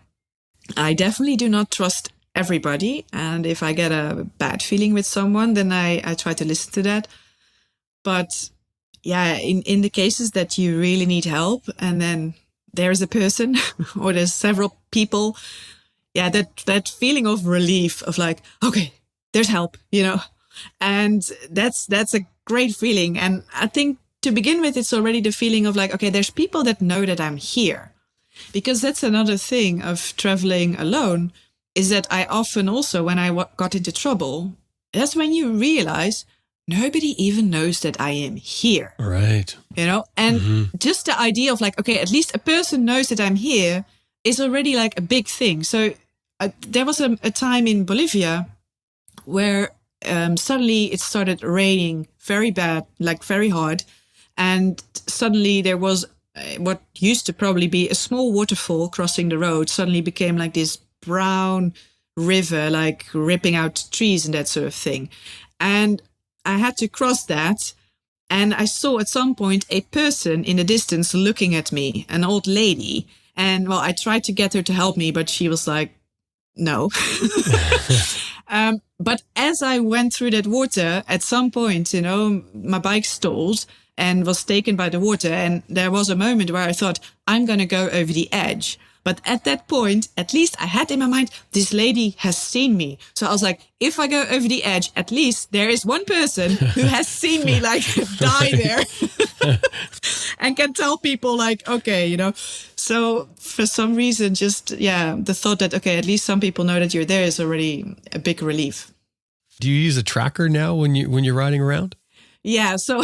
I definitely do not trust everybody. And if I get a bad feeling with someone, then I try to listen to that. But yeah, in the cases that you really need help, and then there's a person or there's several people, yeah, that feeling of relief of like, okay, there's help, you know, and that's a great feeling. And I think, to begin with, it's already the feeling of like, okay, there's people that know that I'm here. Because that's another thing of traveling alone, is that I often also, when I got into trouble, that's when you realize nobody even knows that I am here. Right. You know, and just the idea of like, okay, at least a person knows that I'm here is already like a big thing. So there was a time in Bolivia where suddenly it started raining very bad, like very hard. And suddenly there was what used to probably be a small waterfall crossing the road suddenly became like this brown river, like ripping out trees and that sort of thing. And I had to cross that. And I saw at some point a person in the distance looking at me, an old lady. And well, I tried to get her to help me, but she was like, no. But as I went through that water, at some point, you know, my bike stalled and was taken by the water. And there was a moment where I thought, I'm going to go over the edge. But at that point, at least I had in my mind, this lady has seen me. So I was like, if I go over the edge, at least there is one person who has seen me like die there and can tell people like, okay, you know. So for some reason, just, yeah, the thought that, okay, at least some people know that you're there is already a big relief. Do you use a tracker now when you're riding around? Yeah, so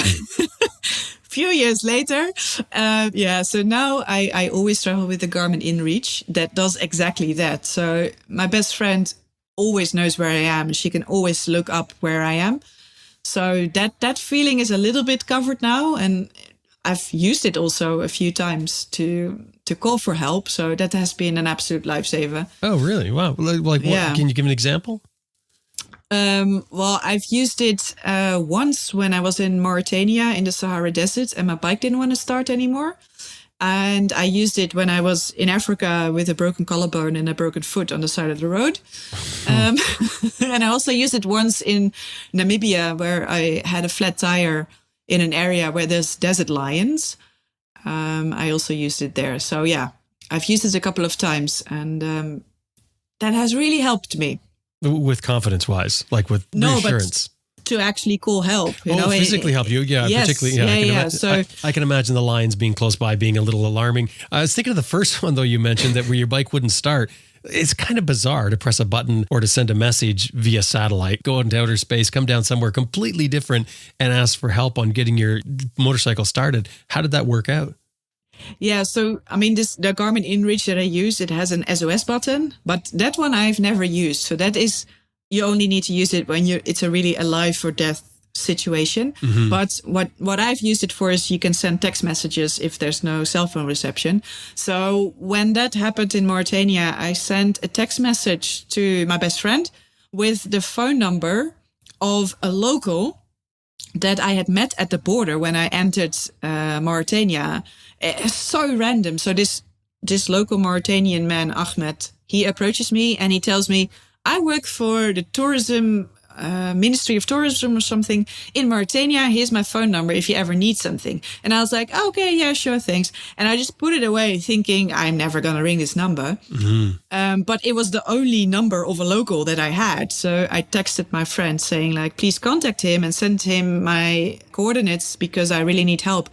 few years later, so now I always travel with the Garmin InReach that does exactly that. So my best friend always knows where I am. She can always look up where I am. So that feeling is a little bit covered now, and I've used it also a few times to call for help. So that has been an absolute lifesaver. Oh, really? Wow. Like what? Can you give an example? Well, I've used it once when I was in Mauritania in the Sahara Desert and my bike didn't want to start anymore. And I used it when I was in Africa with a broken collarbone and a broken foot on the side of the road. And I also used it once in Namibia where I had a flat tire in an area where there's desert lions. I also used it there. So yeah, I've used it a couple of times, and that has really helped me. With confidence-wise, like with reassurance. But to actually call help. Physically help you. Yeah, yes, particularly. I can imagine the lines being close by being a little alarming. I was thinking of the first one, though, you mentioned that where your bike wouldn't start. It's kind of bizarre to press a button or to send a message via satellite, go into outer space, come down somewhere completely different and ask for help on getting your motorcycle started. How did that work out? Yeah, so I mean, the Garmin InReach that I use, it has an SOS button, but that one I've never used. So that is, you only need to use it when it's a really a life or death situation. Mm-hmm. But what I've used it for is you can send text messages if there's no cell phone reception. So when that happened in Mauritania, I sent a text message to my best friend with the phone number of a local that I had met at the border when I entered Mauritania. It's so random. So this local Mauritanian man, Ahmed, he approaches me and he tells me, I work for the tourism Ministry of Tourism or something in Mauritania. Here's my phone number if you ever need something. And I was like, okay, yeah, sure, thanks. And I just put it away thinking I'm never going to ring this number. Mm-hmm. But it was the only number of a local that I had. So I texted my friend saying like, please contact him and send him my coordinates because I really need help.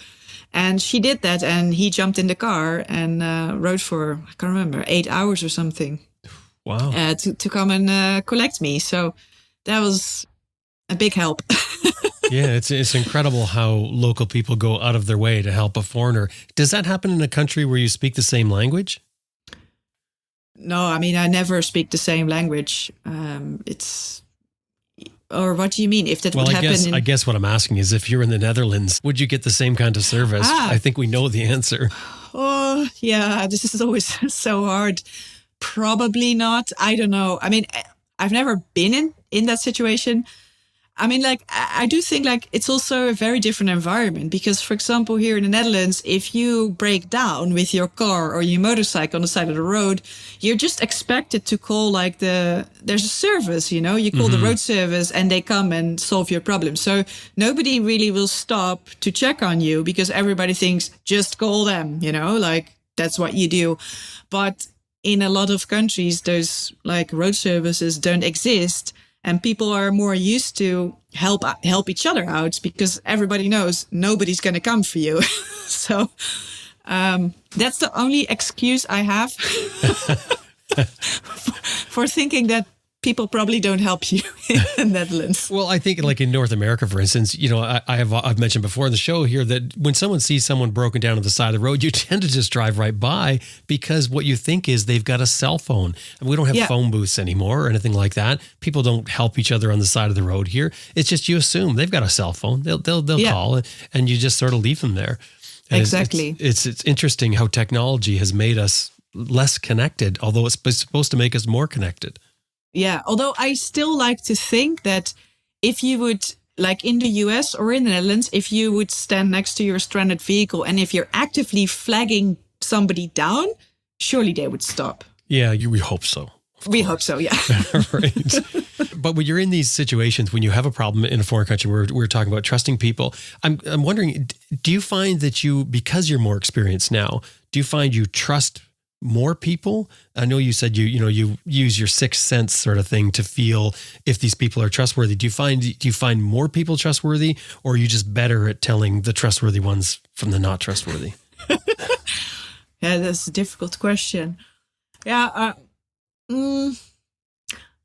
And she did that, and he jumped in the car and rode for, I can't remember, 8 hours or something. Wow. To come and collect me. So that was a big help. Yeah, it's incredible how local people go out of their way to help a foreigner. Does that happen in a country where you speak the same language? No, I mean, I never speak the same language. Or what do you mean? If that would happen I guess what I'm asking is if you're in the Netherlands, would you get the same kind of service? I think we know the answer. Oh, yeah, this is always so hard. Probably not. I don't know. I mean, I've never been in that situation. I mean, like, I do think like it's also a very different environment because, for example, here in the Netherlands, if you break down with your car or your motorcycle on the side of the road, you're just expected to call like there's a service, you call the road service and they come and solve your problem. So nobody really will stop to check on you because everybody thinks just call them, like that's what you do. But in a lot of countries, those like road services don't exist. And people are more used to help each other out because everybody knows nobody's going to come for you. So that's the only excuse I have for thinking that people probably don't help you in the Netherlands. Well, I think like in North America, for instance, I've mentioned before in the show here that when someone sees someone broken down on the side of the road, you tend to just drive right by because what you think is they've got a cell phone. And we don't have phone booths anymore or anything like that. People don't help each other on the side of the road here. It's just you assume they've got a cell phone. They'll call and you just sort of leave them there. And exactly. It's interesting how technology has made us less connected, although it's supposed to make us more connected. Yeah, although I still like to think that if you would, like in the US or in the Netherlands, if you would stand next to your stranded vehicle and if you're actively flagging somebody down, surely they would stop. Yeah, we hope so. We hope so, yeah. Right. But when you're in these situations, when you have a problem in a foreign country, we're talking about trusting people. I'm wondering, do you find that because you're more experienced now, do you find you trust more people? I know you said you use your sixth sense sort of thing to feel if these people are trustworthy. Do you find more people trustworthy, or are you just better at telling the trustworthy ones from the not trustworthy? Yeah, that's a difficult question. Yeah,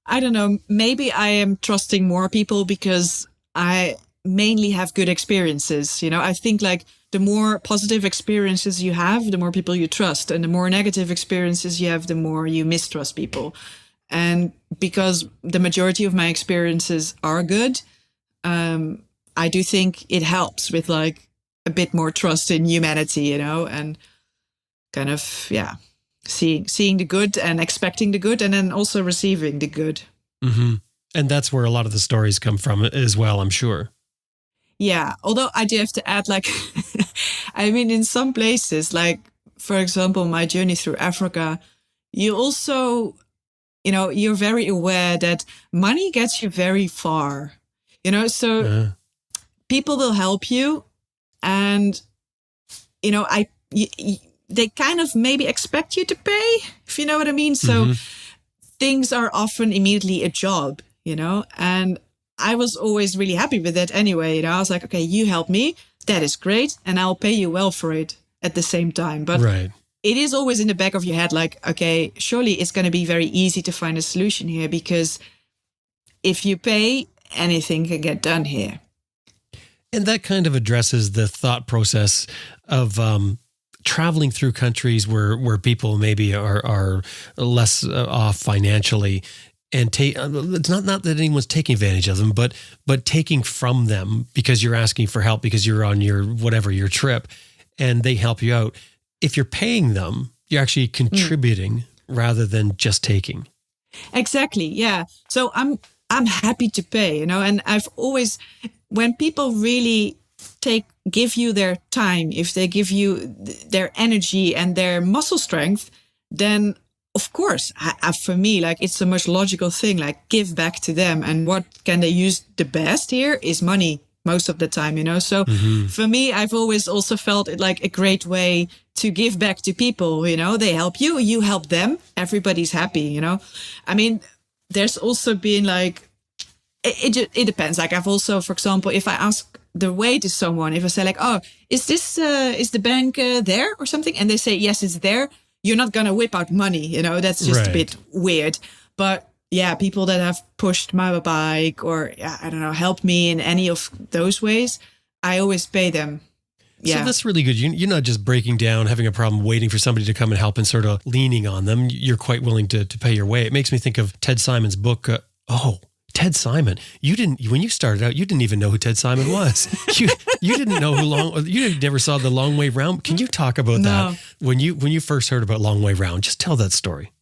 I don't know. Maybe I am trusting more people because I mainly have good experiences. I think like the more positive experiences you have, the more people you trust. And the more negative experiences you have, the more you mistrust people. And because the majority of my experiences are good, I do think it helps with like a bit more trust in humanity, and kind of, seeing the good and expecting the good and then also receiving the good. Mm-hmm. And that's where a lot of the stories come from as well, I'm sure. Yeah, although I do have to add, like, I mean, in some places, like, for example, my journey through Africa, you also, you're very aware that money gets you very far, so people will help you. And they kind of maybe expect you to pay, if you know what I mean. So things are often immediately a job, and I was always really happy with that anyway. I was like, okay, you help me. That is great. And I'll pay you well for it at the same time. But it is always in the back of your head, like, okay, surely it's going to be very easy to find a solution here, because if you pay, anything can get done here. And that kind of addresses the thought process of traveling through countries where people maybe are less off financially, and it's not that anyone's taking advantage of them, but taking from them because you're asking for help because you're on your trip, and they help you out. If you're paying them, you're actually contributing rather than just taking. Exactly. Yeah. So I'm happy to pay, and I've always, when people really give you their time, if they give you their energy and their muscle strength, then of course, for me, like, it's a much logical thing, like, give back to them. And what can they use the best here is money most of the time, So for me, I've always also felt it like a great way to give back to people, they help you, you help them, everybody's happy, I mean, there's also been like, it depends. Like, I've also, for example, if I ask the way to someone, if I say like, oh, is the bank there or something? And they say, yes, it's there. You're not going to whip out money, that's just a bit weird. But yeah, people that have pushed my bike or, I don't know, helped me in any of those ways, I always pay them. Yeah. So that's really good. You're not just breaking down, having a problem, waiting for somebody to come and help and sort of leaning on them. You're quite willing to pay your way. It makes me think of Ted Simon's book. Ted Simon. When you started out, you didn't even know who Ted Simon was. You didn't know you never saw The Long Way Round. Can you talk about that? When you first heard about Long Way Round, just tell that story.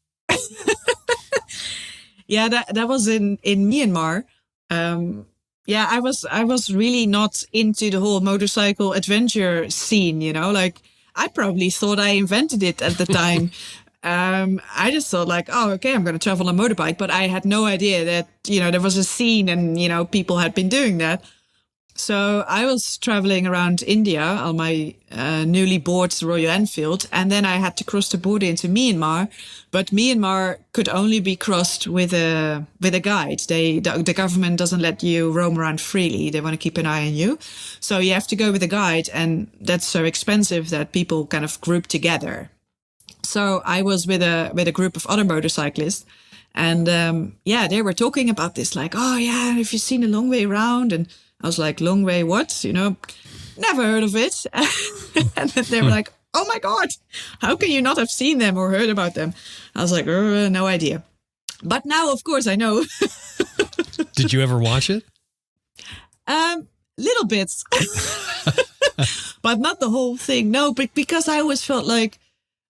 Yeah, that was in Myanmar. I was really not into the whole motorcycle adventure scene, like, I probably thought I invented it at the time. I just thought like, oh, okay, I'm going to travel on a motorbike. But I had no idea that, there was a scene and, people had been doing that. So I was traveling around India on my newly bought Royal Enfield. And then I had to cross the border into Myanmar. But Myanmar could only be crossed with a guide. The government doesn't let you roam around freely. They want to keep an eye on you. So you have to go with a guide. And that's so expensive that people kind of group together. So I was with a group of other motorcyclists, and they were talking about this, like, oh yeah, have you seen A Long Way Round? And I was like, long way what? Never heard of it. And then they were like, oh my God, how can you not have seen them or heard about them? I was like, no idea. But now, of course, I know. Did you ever watch it? Little bits, but not the whole thing. No, but because I always felt like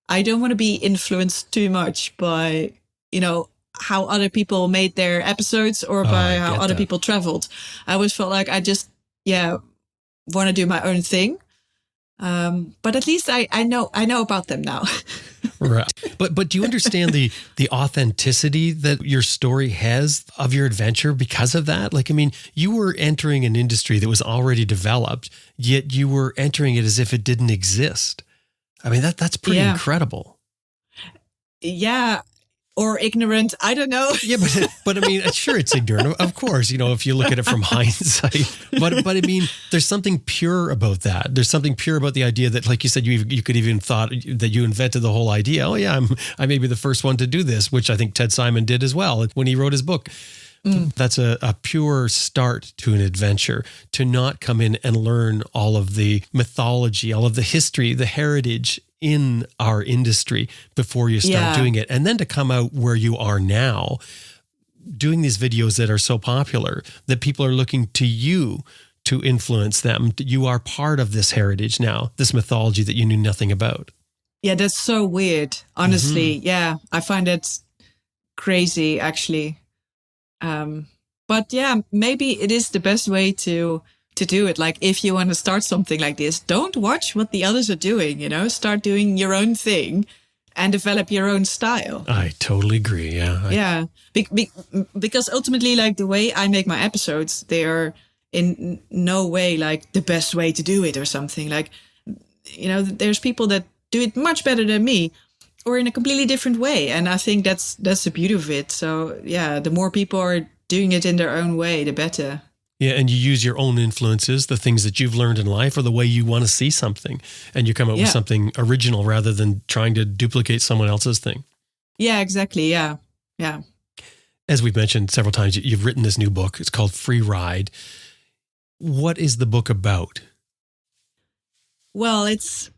I don't want to be influenced too much by, how other people made their episodes or by how other people traveled. I always felt like I just, want to do my own thing. But at least I know about them now. Right. But do you understand the authenticity that your story has of your adventure because of that? Like, I mean, you were entering an industry that was already developed, yet you were entering it as if it didn't exist. I mean, that's pretty incredible. Yeah. Or ignorant. I don't know. Yeah, but I mean, sure, it's ignorant. Of course, if you look at it from hindsight. But I mean, there's something pure about that. There's something pure about the idea that, like you said, you could even thought that you invented the whole idea. Oh yeah, I may be the first one to do this, which I think Ted Simon did as well when he wrote his book. That's a pure start to an adventure, to not come in and learn all of the mythology, all of the history, the heritage in our industry before you start doing it. And then to come out where you are now, doing these videos that are so popular that people are looking to you to influence them. You are part of this heritage now, this mythology that you knew nothing about. Yeah, that's so weird. Honestly, yeah, I find it crazy, actually. But yeah, maybe it is the best way to do it. Like, if you want to start something like this, don't watch what the others are doing, start doing your own thing and develop your own style. I totally agree. Yeah. Because ultimately, like, the way I make my episodes, they are in no way like the best way to do it or something. Like, there's people that do it much better than me, or in a completely different way. And I think that's the beauty of it. So yeah, the more people are doing it in their own way, the better. Yeah, and you use your own influences, the things that you've learned in life, or the way you want to see something, and you come up with something original rather than trying to duplicate someone else's thing. Yeah, exactly. Yeah. As we've mentioned several times, you've written this new book. It's called Free Ride. What is the book about? Well, it's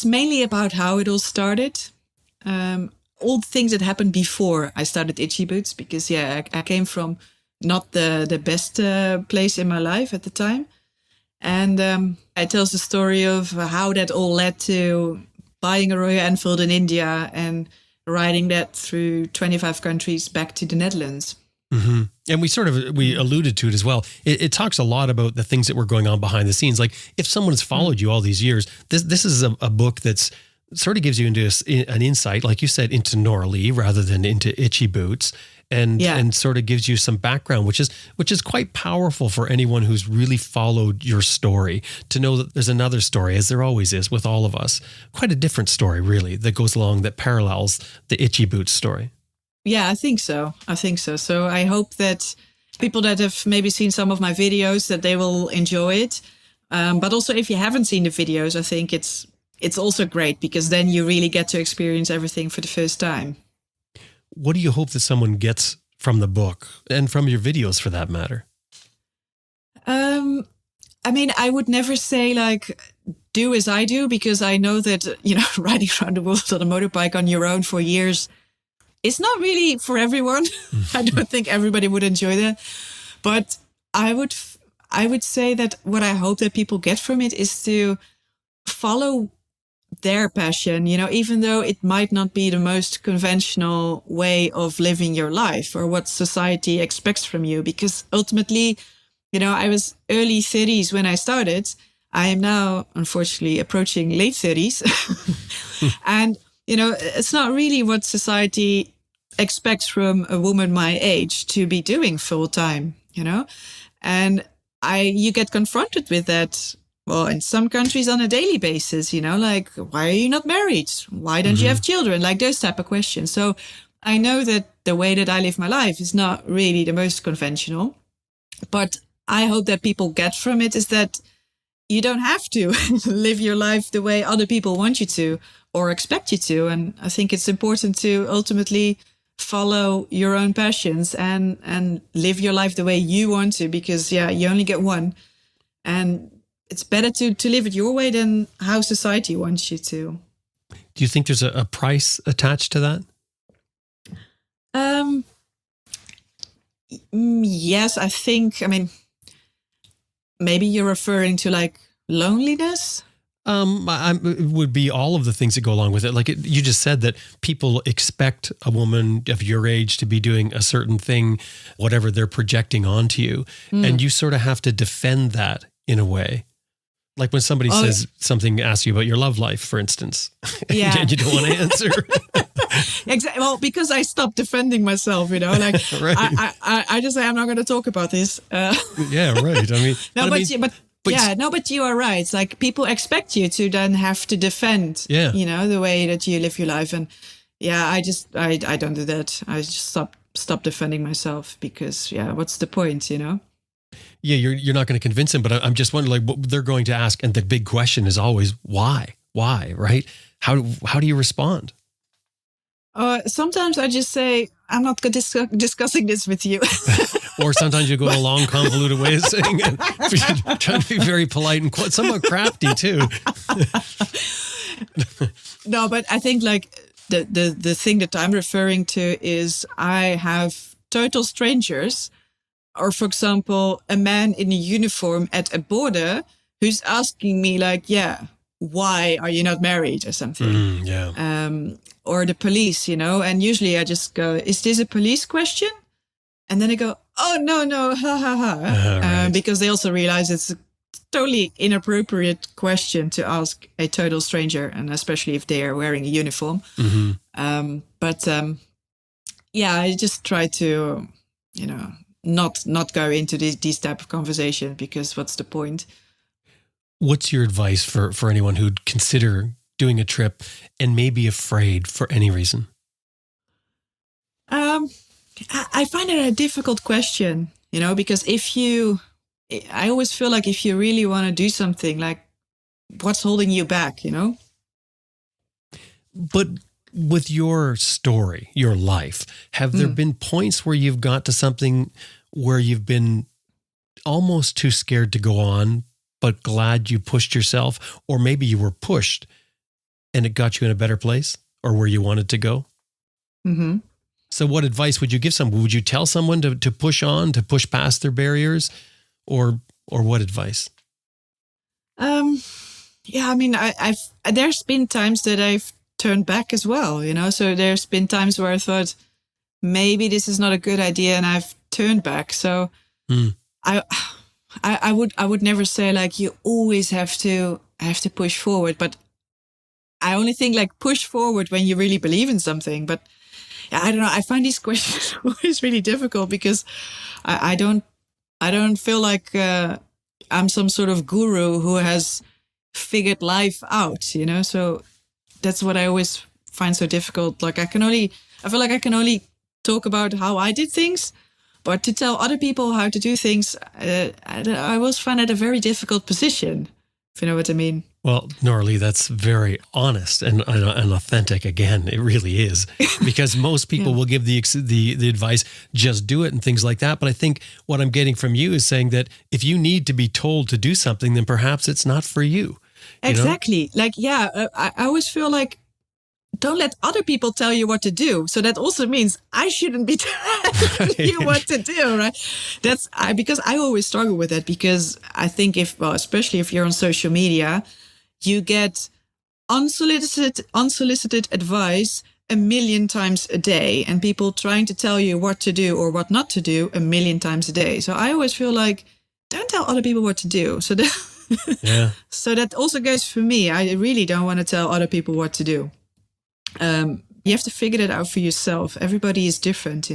mainly about how it all started. All the things that happened before I started Itchy Boots, because I came from not the best place in my life at the time. And it tells the story of how that all led to buying a Royal Enfield in India and riding that through 25 countries back to the Netherlands. Mm-hmm. And we alluded to it as well. It talks a lot about the things that were going on behind the scenes. Like if someone has followed you all these years, this is a book that's sort of gives you into an insight, like you said, into Noraly rather than into Itchy Boots, and sort of gives you some background, which is quite powerful for anyone who's really followed your story, to know that there's another story, as there always is with all of us, quite a different story really that goes along, that parallels the Itchy Boots story. Yeah, I think so. So I hope that people that have maybe seen some of my videos, that they will enjoy it. But also if you haven't seen the videos, I think it's also great, because then you really get to experience everything for the first time. What do you hope that someone gets from the book and from your videos for that matter? I mean, I would never say like, do as I do, because I know that, riding around the world on a motorbike on your own for years, it's not really for everyone. I don't think everybody would enjoy that. But I would say that what I hope that people get from it is to follow their passion, even though it might not be the most conventional way of living your life or what society expects from you. Because ultimately, I was early 30s when I started. I am now, unfortunately, approaching late 30s. And, it's not really what society expects from a woman my age to be doing full time, and you get confronted with that. Well, in some countries on a daily basis, like, why are you not married? Why don't you have children? Like those type of questions. So I know that the way that I live my life is not really the most conventional, but I hope that people get from it is that you don't have to live your life the way other people want you to or expect you to. And I think it's important to ultimately follow your own passions and live your life the way you want to, because you only get one. And it's better to live it your way than how society wants you to. Do you think there's a price attached to that? Yes, I think, maybe you're referring to like loneliness. It would be all of the things that go along with it. Like you just said that people expect a woman of your age to be doing a certain thing, whatever they're projecting onto you. And you sort of have to defend that in a way. Like when somebody says something, asks you about your love life, for instance, and you don't want to answer. Exactly. Well, because I stopped defending myself, like right. I just say I'm not going to talk about this. Yeah, right. But you are right. It's like people expect you to then have to defend, the way that you live your life. And I don't do that. I just stop defending myself, because what's the point, Yeah, you're not going to convince him, but I'm just wondering, like, what they're going to ask, and the big question is always why, right? How do you respond? Sometimes I just say, I'm not discussing this with you. Or sometimes you go a long, convoluted way of saying it, trying to be very polite and somewhat crafty too. No, but I think like the thing that I'm referring to is I have total strangers, or for example, a man in a uniform at a border who's asking me like, why are you not married or something? Or the police, and usually I just go, is this a police question? And then I go, oh, no, ha, ha, ha. Right. Because they also realize it's a totally inappropriate question to ask a total stranger, and especially if they are wearing a uniform. I just try to, not go into these type of conversations, because what's the point? What's your advice for anyone who'd consider doing a trip and may be afraid for any reason? I find it a difficult question, because I always feel like if you really want to do something, like what's holding you back, But with your story, your life, have there been points where you've got to something where you've been almost too scared to go on, but glad you pushed yourself, or maybe you were pushed and it got you in a better place or where you wanted to go? Mm-hmm. So what advice would you give someone? Would you tell someone to push on, to push past their barriers, or what advice? Yeah, I mean, there's been times that I've turned back as well, so there's been times where I thought maybe this is not a good idea and I've turned back. So I would never say like you always have to push forward, but I only think like push forward when you really believe in something. But I don't know. I find these questions always really difficult because I don't feel like I'm some sort of guru who has figured life out, So that's what I always find so difficult. Like I feel like I can only talk about how I did things, but to tell other people how to do things, I always find it a very difficult position, if you know what I mean. Well, Noraly, that's very honest and authentic. Again, it really is, because most people will give the advice, just do it and things like that. But I think what I'm getting from you is saying that if you need to be told to do something, then perhaps it's not for you. Exactly. Like, I always feel like don't let other people tell you what to do. So that also means I shouldn't be telling you what to do, right? Because I always struggle with that, because I think especially if you're on social media, you get unsolicited advice a million times a day, and people trying to tell you what to do or what not to do a million times a day. So I always feel like don't tell other people what to do. So that also goes for me. I really don't want to tell other people what to do. You have to figure it out for yourself. Everybody is different,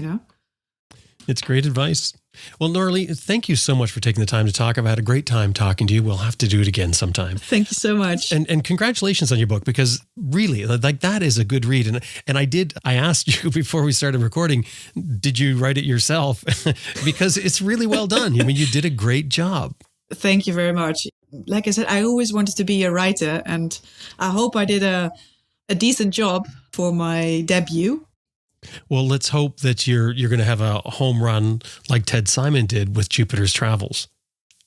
It's great advice. Well, Noraly, thank you so much for taking the time to talk. I've had a great time talking to you. We'll have to do it again sometime. Thank you so much. And congratulations on your book, because really, like, that is a good read. And I asked you before we started recording, did you write it yourself? Because it's really well done. I mean, you did a great job. Thank you very much. Like I said, I always wanted to be a writer, and I hope I did a decent job for my debut. Well, let's hope that you're going to have a home run like Ted Simon did with Jupiter's Travels.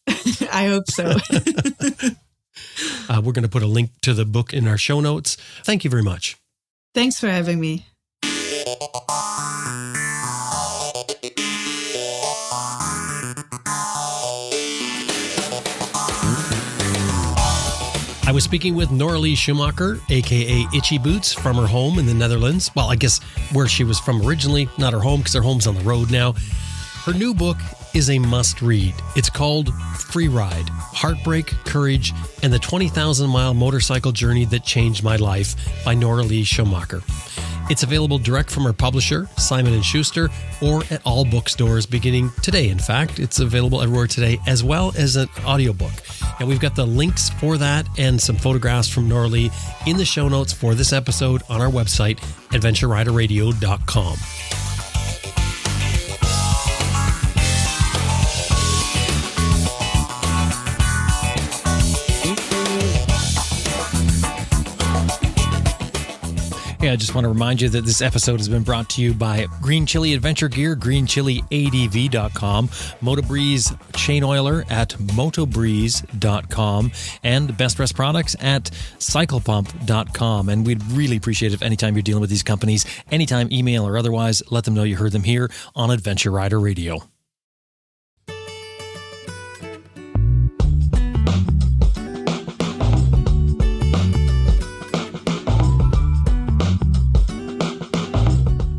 I hope so. We're going to put a link to the book in our show notes. Thank you very much. Thanks for having me. I was speaking with Noraly Schoenmaker, aka Itchy Boots, from her home in the Netherlands. Well, I guess where she was from originally, not her home, because her home's on the road now. Her new book is a must-read. It's called Free Ride: Heartbreak, Courage, and the 20,000-Mile Motorcycle Journey That Changed My Life by Noraly Schoenmaker. It's available direct from her publisher, Simon & Schuster, or at all bookstores beginning today. In fact, it's available everywhere today, as well as an audiobook. And we've got the links for that and some photographs from Noraly in the show notes for this episode on our website, adventureriderradio.com. Hey, I just want to remind you that this episode has been brought to you by Green Chili Adventure Gear, greenchiliadv.com, Motobreeze Chain Oiler at motobreeze.com, and Best Rest Products at cyclepump.com. And we'd really appreciate it if anytime you're dealing with these companies, anytime email or otherwise, let them know you heard them here on Adventure Rider Radio.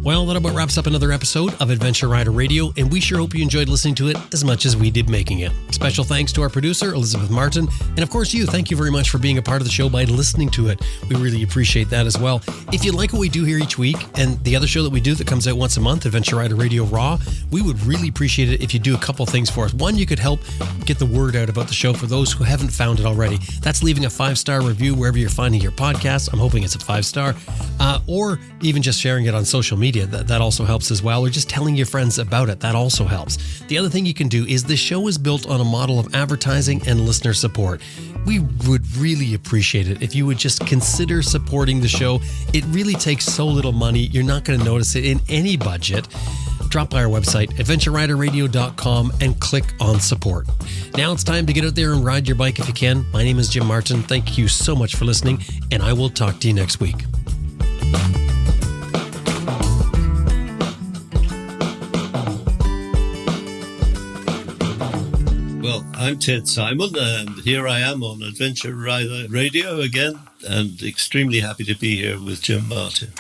Well, that about wraps wraps up another episode of Adventure Rider Radio, and we sure hope you enjoyed listening to it as much as we did making it. Special thanks to our producer, Elizabeth Martin, and of course you. Thank you very much for being a part of the show by listening to it. We really appreciate that as well. If you like what we do here each week, and the other show that we do that comes out once a month, Adventure Rider Radio Raw, we would really appreciate it if you do a couple things for us. One, you could help get the word out about the show for those who haven't found it already. That's leaving a 5-star review wherever you're finding your podcast. I'm hoping it's a 5-star. Or even just sharing it on social media. That also helps as well. Or just telling your friends about it. That also helps. The other thing you can do is the show is built on a model of advertising and listener support. We would really appreciate it if you would just consider supporting the show. It really takes so little money. You're not going to notice it in any budget. Drop by our website, adventureriderradio.com, and click on support. Now it's time to get out there and ride your bike if you can. My name is Jim Martin. Thank you so much for listening, and I will talk to you next week. Well, I'm Ted Simon, and here I am on Adventure Rider Radio again, and extremely happy to be here with Jim Martin.